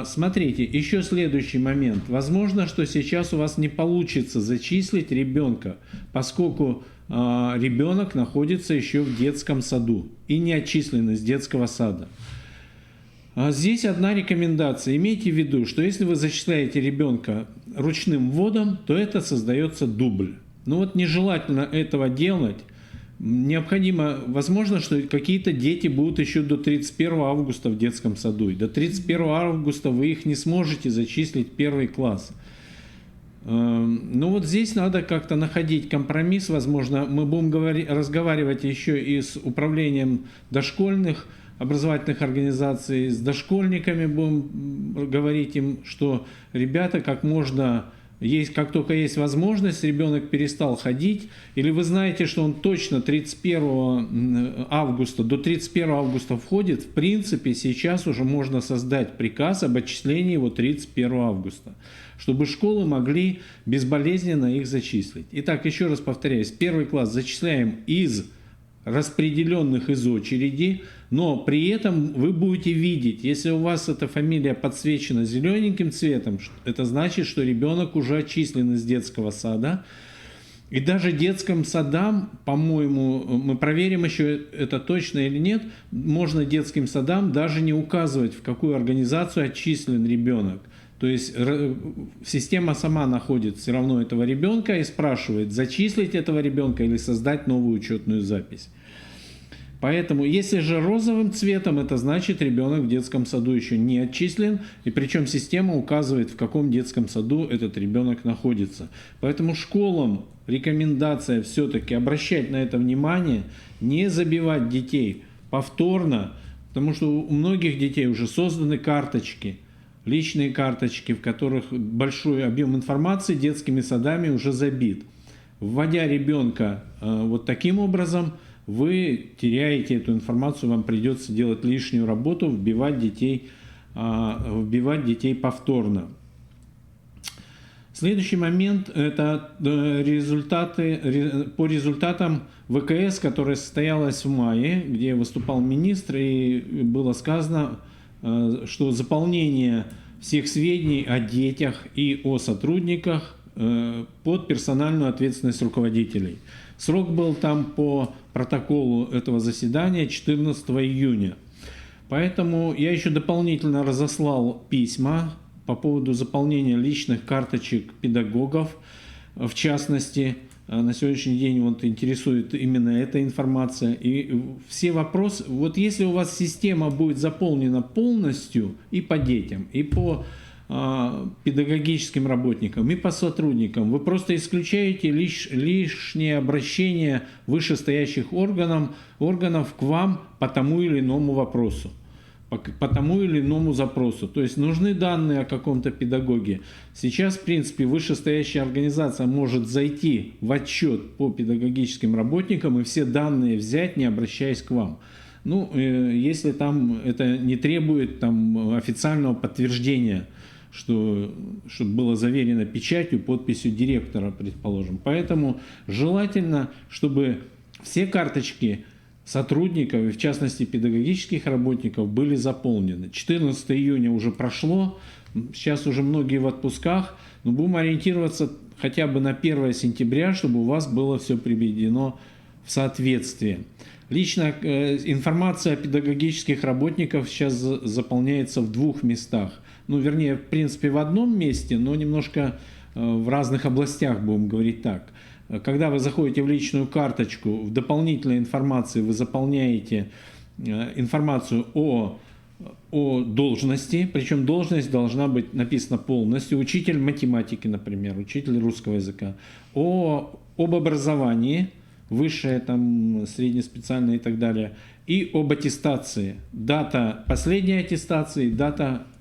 S4: Смотрите, еще следующий момент. Возможно, что сейчас у вас не получится зачислить ребенка, поскольку ребенок находится еще в детском саду и не отчислен из детского сада. Здесь одна рекомендация. Имейте в виду, что если вы зачисляете ребенка ручным вводом, то это создается дубль. Но вот нежелательно этого делать. Необходимо, возможно, что какие-то дети будут еще до 31 августа в детском саду. И до 31 августа вы их не сможете зачислить в 1 класс. Но вот здесь надо как-то находить компромисс. Возможно, мы будем разговаривать еще и с управлением дошкольных образовательных организаций, с дошкольниками будем говорить им, что ребята, как только есть возможность, ребенок перестал ходить, или вы знаете, что он точно 31 августа, до 31 августа входит, в принципе, сейчас уже можно создать приказ об отчислении его 31 августа, чтобы школы могли безболезненно их зачислить. Итак, еще раз повторяюсь, 1 класс зачисляем из распределенных из очереди, но при этом вы будете видеть, если у вас эта фамилия подсвечена зелененьким цветом, это значит, что ребенок уже отчислен из детского сада. И даже детским садам, по-моему, мы проверим еще это точно или нет, можно детским садам даже не указывать, в какую организацию отчислен ребенок. То есть система сама находит все равно этого ребенка и спрашивает, зачислить этого ребенка или создать новую учетную запись. Поэтому, если же розовым цветом, это значит, ребенок в детском саду еще не отчислен, и причем система указывает, в каком детском саду этот ребенок находится. Поэтому школам рекомендация все-таки обращать на это внимание, не забивать детей повторно, потому что у многих детей уже созданы карточки, личные карточки, в которых большой объем информации детскими садами уже забит. Вводя ребенка вот таким образом, вы теряете эту информацию, вам придется делать лишнюю работу, вбивать детей повторно. Следующий момент – это результаты, по результатам ВКС, которая состоялась в мае, где выступал министр, и было сказано, что заполнение всех сведений о детях и о сотрудниках под персональную ответственность руководителей. Срок был там по протоколу этого заседания 14 июня. Поэтому я еще дополнительно разослал письма по поводу заполнения личных карточек педагогов. В частности, на сегодняшний день вот интересует именно эта информация. И все вопросы, вот если у вас система будет заполнена полностью и по детям, и по педагогическим работникам, и по сотрудникам, вы просто исключаете лишнее обращение вышестоящих органов к вам по тому или иному вопросу, по тому или иному запросу. То есть нужны данные о каком-то педагоге. Сейчас, в принципе, вышестоящая организация может зайти в отчет по педагогическим работникам и все данные взять, не обращаясь к вам. Ну, если там это не требует там официального подтверждения, чтобы было заверено печатью, подписью директора, предположим. Поэтому желательно, чтобы все карточки сотрудников, и в частности педагогических работников, были заполнены. 14 июня уже прошло, сейчас уже многие в отпусках, но будем ориентироваться хотя бы на 1 сентября, чтобы у вас было все приведено в соответствие. Лично информация о педагогических работниках сейчас заполняется в 2 местах. Ну, вернее, в принципе, в одном месте, но немножко в разных областях, будем говорить так. Когда вы заходите в личную карточку, в дополнительной информации вы заполняете информацию о должности, причем должность должна быть написана полностью. Учитель математики, например, учитель русского языка. Об образовании, высшее, там, среднеспециальное и так далее. И об аттестации. Дата последней аттестации,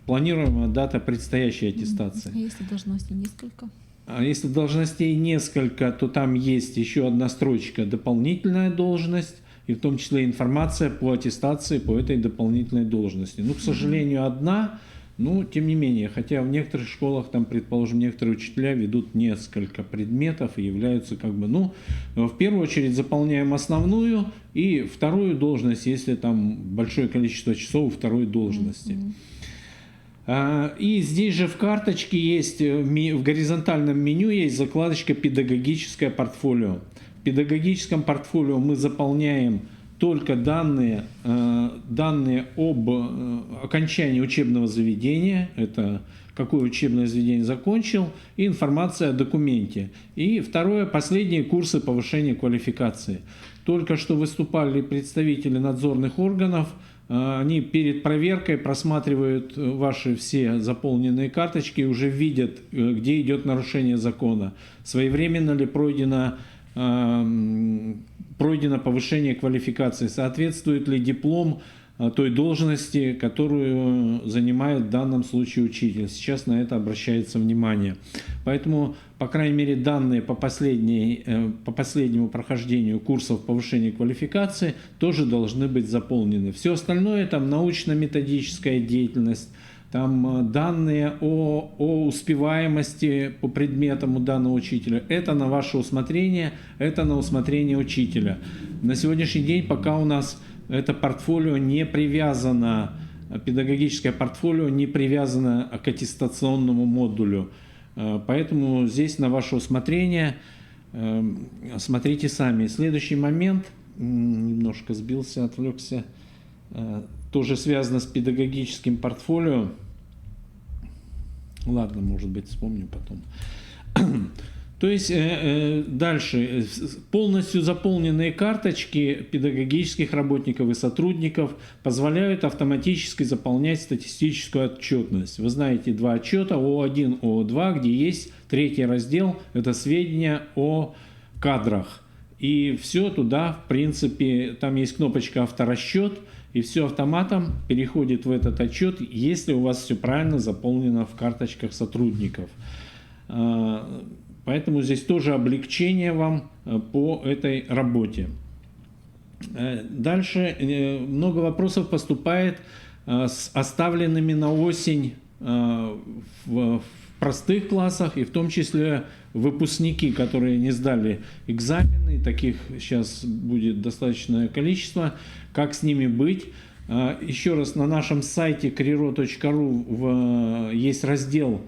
S4: планируемая дата предстоящей аттестации.
S1: А если должностей несколько?
S4: А если должностей несколько, то там есть еще одна строчка «Дополнительная должность», и в том числе информация по аттестации по этой дополнительной должности. Ну, к сожалению, одна, но тем не менее, хотя в некоторых школах, там, предположим, некоторые учителя ведут несколько предметов и являются как бы, ну, в первую очередь заполняем основную и вторую должность, если там большое количество часов второй должности. И здесь же в карточке есть, в горизонтальном меню есть закладочка «Педагогическое портфолио». В педагогическом портфолио мы заполняем только данные об окончании учебного заведения, это какое учебное заведение закончил, и информация о документе. И второе, последние курсы повышения квалификации. Только что выступали представители надзорных органов, они перед проверкой просматривают ваши все заполненные карточки и уже видят, где идет нарушение закона. Своевременно ли пройдено повышение квалификации, соответствует ли диплом той должности, которую занимает в данном случае учитель. Сейчас на это обращается внимание. Поэтому, по крайней мере, данные по последнему прохождению курсов повышения квалификации тоже должны быть заполнены. Все остальное, там научно-методическая деятельность, там данные о успеваемости по предметам у данного учителя. Это на ваше усмотрение, это на усмотрение учителя. На сегодняшний день пока у нас это портфолио не привязано, педагогическое портфолио не привязано к аттестационному модулю. Поэтому здесь на ваше усмотрение, смотрите сами. Следующий момент, немножко сбился, отвлекся, тоже связано с педагогическим портфолио. Ладно, может быть, вспомню потом. То есть дальше полностью заполненные карточки педагогических работников и сотрудников позволяют автоматически заполнять статистическую отчетность. Вы знаете два отчета О1, О2, где есть третий раздел, это сведения о кадрах. И все туда, в принципе, там есть кнопочка авторасчет, и все автоматом переходит в этот отчет, если у вас все правильно заполнено в карточках сотрудников. Поэтому здесь тоже облегчение вам по этой работе. Дальше много вопросов поступает с оставленными на осень в простых классах, и в том числе выпускники, которые не сдали экзамены, таких сейчас будет достаточное количество, как с ними быть. Еще раз, на нашем сайте kriro.ru есть раздел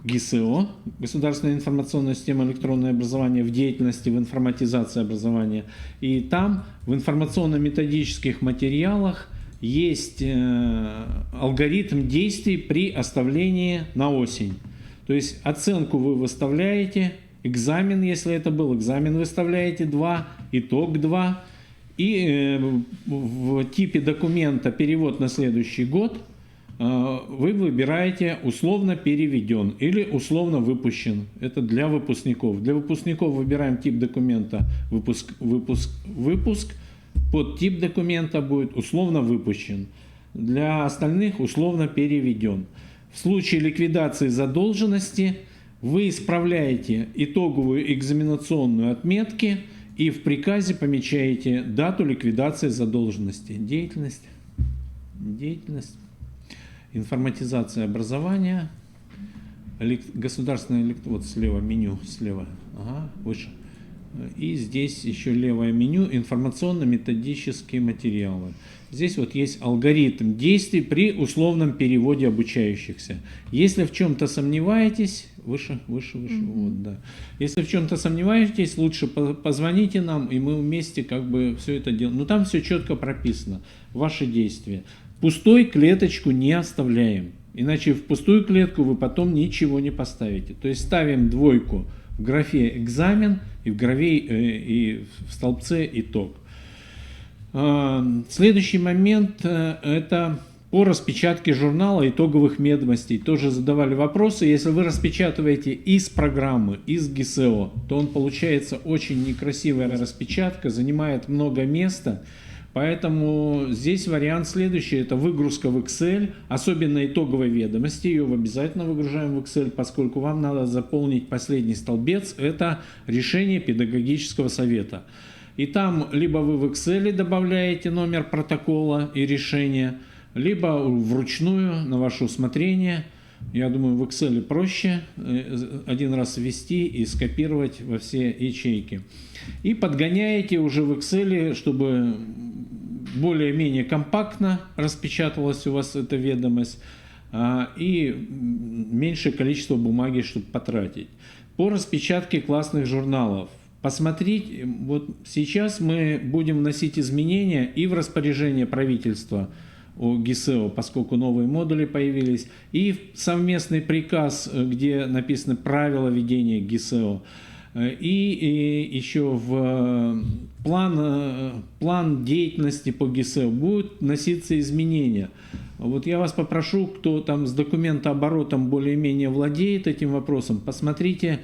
S4: ГИСЭО, Государственная информационная система электронное образование в деятельности в информатизации образования. И там в информационно-методических материалах есть алгоритм действий при оставлении на осень. То есть оценку вы выставляете, экзамен, если это был, экзамен выставляете 2, итог 2. И в типе документа «Перевод на следующий год» вы выбираете «Условно переведен» или «Условно выпущен». Это для выпускников. Для выпускников выбираем тип документа «Выпуск». Под тип документа будет «Условно выпущен». Для остальных «Условно переведен». В случае ликвидации задолженности вы исправляете итоговую экзаменационную отметки и в приказе помечаете дату ликвидации задолженности. Деятельность, информатизация образования, государственное, вот слева меню, слева, ага, выше. И здесь еще левое меню, информационно-методические материалы. Здесь вот есть алгоритм действий при условном переводе обучающихся. Если в чем-то сомневаетесь, выше, вот, да. Если в чем-то сомневаетесь, лучше позвоните нам, и мы вместе как бы все это делаем. Но там все четко прописано, ваши действия. Пустой клеточку не оставляем, иначе в пустую клетку вы потом ничего не поставите. То есть ставим двойку в графе «экзамен» и в графе и в столбце «итог». Следующий момент – это по распечатке журнала итоговых ведомостей. Тоже задавали вопросы. Если вы распечатываете из программы, из ГИСЭО, то он получается очень некрасивая распечатка, занимает много места. Поэтому здесь вариант следующий, это выгрузка в Excel, особенно итоговой ведомости, ее обязательно выгружаем в Excel, поскольку вам надо заполнить последний столбец, это решение педагогического совета. И там либо вы в Excel добавляете номер протокола и решения, либо вручную на ваше усмотрение. Я думаю, в Excel проще один раз ввести и скопировать во все ячейки. И подгоняете уже в Excel, чтобы более-менее компактно распечаталась у вас эта ведомость и меньшее количество бумаги, чтобы потратить. По распечатке классных журналов. Посмотреть, вот сейчас мы будем вносить изменения и в распоряжение правительства о ГИСЭО, поскольку новые модули появились, и в совместный приказ, где написаны правила ведения ГИСЭО, и еще в план деятельности по ГИСЭО будут вноситься изменения. Вот я вас попрошу, кто там с документооборотом более-менее владеет этим вопросом, посмотрите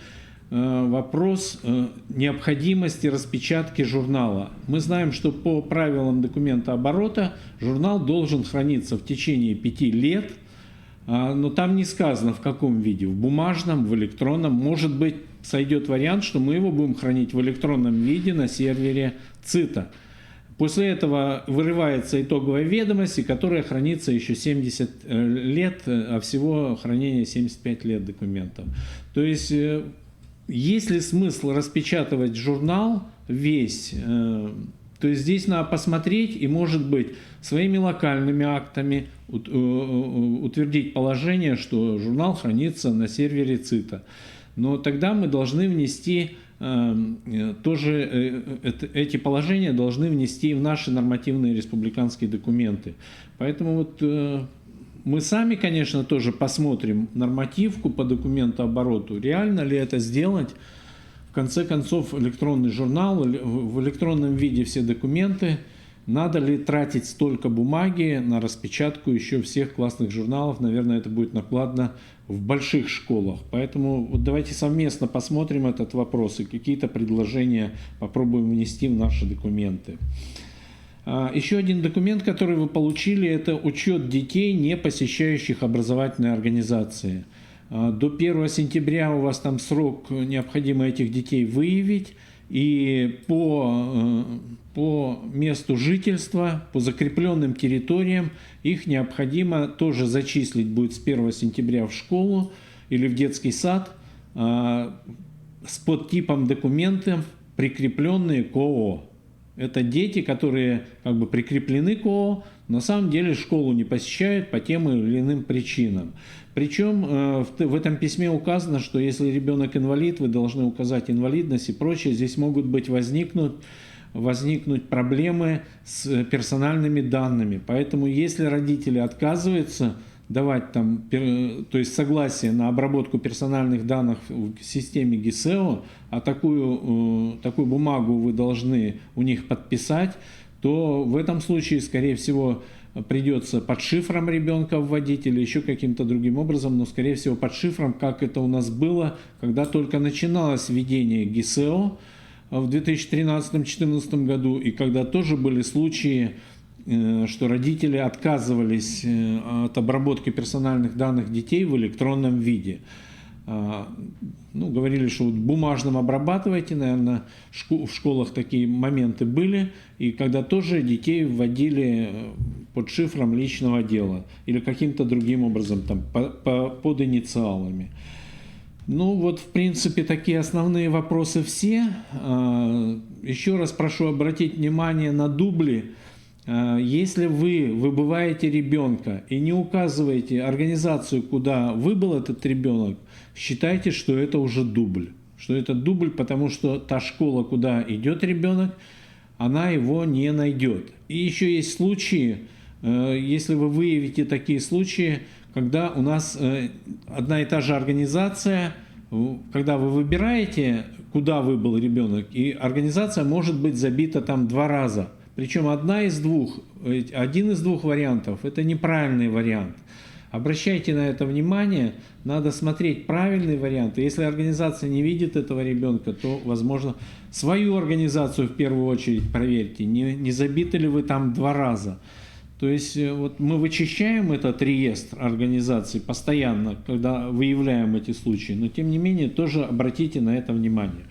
S4: вопрос необходимости распечатки журнала. Мы знаем, что по правилам документооборота журнал должен храниться в течение 5 лет, но там не сказано в каком виде, в бумажном, в электронном. Может быть, сойдет вариант, что мы его будем хранить в электронном виде на сервере ЦИТа. После этого вырывается итоговая ведомость, которая хранится еще 70 лет, а всего хранение 75 лет документов. То есть есть ли смысл распечатывать журнал весь? То есть здесь надо посмотреть и, может быть, своими локальными актами утвердить положение, что журнал хранится на сервере ЦИТа. Но тогда мы должны внести тоже эти положения должны внести в наши нормативные республиканские документы. Поэтому вот мы сами, конечно, тоже посмотрим нормативку по документообороту, реально ли это сделать. В конце концов, электронный журнал, в электронном виде все документы, надо ли тратить столько бумаги на распечатку еще всех классных журналов, наверное, это будет накладно в больших школах. Поэтому вот давайте совместно посмотрим этот вопрос и какие-то предложения попробуем внести в наши документы. Еще один документ, который вы получили, это учет детей, не посещающих образовательные организации. До 1 сентября у вас там срок, необходимо этих детей выявить, и по месту жительства, по закрепленным территориям их необходимо тоже зачислить будет с 1 сентября в школу или в детский сад с подтипом документов, прикрепленные к ООО. Это дети, которые как бы прикреплены к ООО, на самом деле школу не посещают по тем или иным причинам. Причем в этом письме указано, что если ребенок инвалид, вы должны указать инвалидность и прочее. Здесь могут возникнуть проблемы с персональными данными. Поэтому если родители отказываются давать там, то есть согласие на обработку персональных данных в системе ГИСЭО, а такую бумагу вы должны у них подписать, то в этом случае, скорее всего, придется под шифром ребенка вводить или еще каким-то другим образом, но, скорее всего, под шифром, как это у нас было, когда только начиналось введение ГИСЭО в 2013-2014 году, и когда тоже были случаи, что родители отказывались от обработки персональных данных детей в электронном виде. Говорили, что вот бумажным обрабатывайте, наверное, в школах такие моменты были, и когда тоже детей вводили под шифром личного дела или каким-то другим образом, там, под инициалами. В принципе, такие основные вопросы все. Еще раз прошу обратить внимание на дубли. Если вы выбываете ребенка и не указываете организацию, куда выбыл этот ребенок, считайте, что это уже дубль. Что это дубль, потому что та школа, куда идет ребенок, она его не найдет. И еще есть случаи, если вы выявите такие случаи, когда у нас одна и та же организация, когда вы выбираете, куда выбыл ребенок, и организация может быть забита там 2 раза. Причем один из двух вариантов – это неправильный вариант. Обращайте на это внимание, надо смотреть правильный вариант. И если организация не видит этого ребенка, то, возможно, свою организацию в первую очередь проверьте, не забиты ли вы там 2 раза. То есть вот мы вычищаем этот реестр организаций постоянно, когда выявляем эти случаи, но тем не менее тоже обратите на это внимание.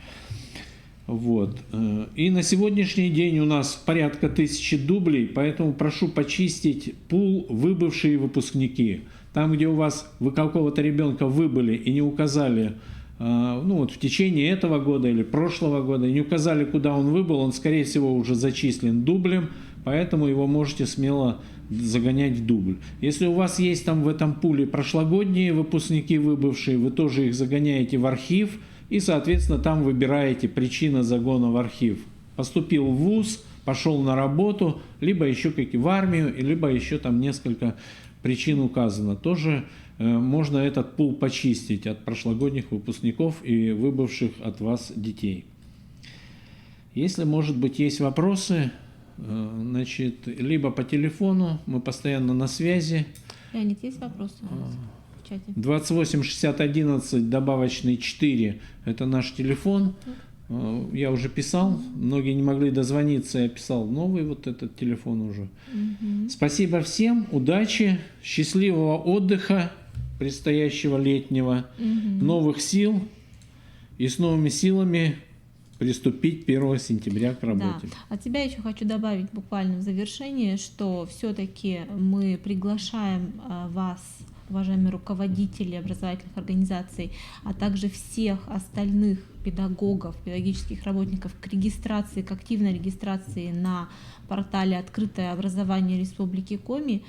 S4: И на сегодняшний день у нас порядка 1000 дублей, поэтому прошу почистить пул выбывшие выпускники. Там, где у вас вы какого-то ребенка выбыли и не указали, в течение этого года или прошлого года, и не указали, куда он выбыл, он, скорее всего, уже зачислен дублем, поэтому его можете смело загонять в дубль. Если у вас есть там в этом пуле прошлогодние выпускники выбывшие, вы тоже их загоняете в архив, и, соответственно, там выбираете причину загона в архив. Поступил в вуз, пошел на работу, либо еще в армию, либо еще там несколько причин указано. Тоже можно этот пул почистить от прошлогодних выпускников и выбывших от вас детей. Если, может быть, есть вопросы, либо по телефону, мы постоянно на связи.
S1: Леонид, есть вопросы у вас?
S4: 28 60 11 добавочный 4 – это наш телефон. Я уже писал, многие не могли дозвониться, я писал новый этот телефон уже. Спасибо всем, удачи, счастливого отдыха предстоящего летнего, новых сил, и с новыми силами приступить 1 сентября к работе.
S1: Да. От себя еще хочу добавить буквально в завершение, что все-таки мы приглашаем вас, уважаемые руководители образовательных организаций, а также всех остальных педагогов, педагогических работников к регистрации, к активной регистрации на портале «Открытое образование Республики Коми»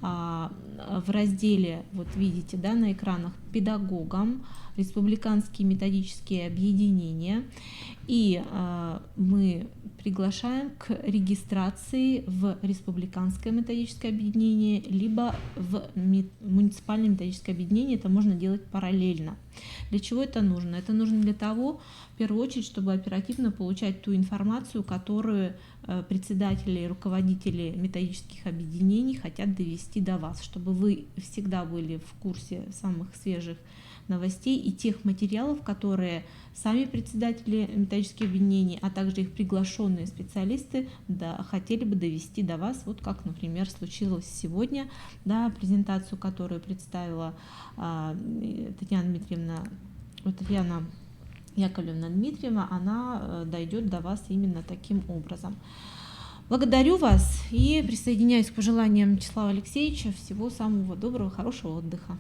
S1: в разделе, вот видите, да, на экранах, педагогам, республиканские методические объединения. И мы приглашаем к регистрации в республиканское методическое объединение, либо в муниципальное методическое объединение. Это можно делать параллельно. Для чего это нужно? Это нужно для того, в первую очередь, чтобы оперативно получать ту информацию, которую председатели и руководители методических объединений хотят довести до вас, чтобы вы всегда были в курсе самых свежих новостей и тех материалов, которые сами председатели методических объединений, а также их приглашенные специалисты хотели бы довести до вас, вот как, например, случилось сегодня, да, презентацию, которую представила Татьяна Яковлевна Дмитриева, она дойдет до вас именно таким образом. Благодарю вас и присоединяюсь к пожеланиям Вячеслава Алексеевича. Всего самого доброго, хорошего отдыха.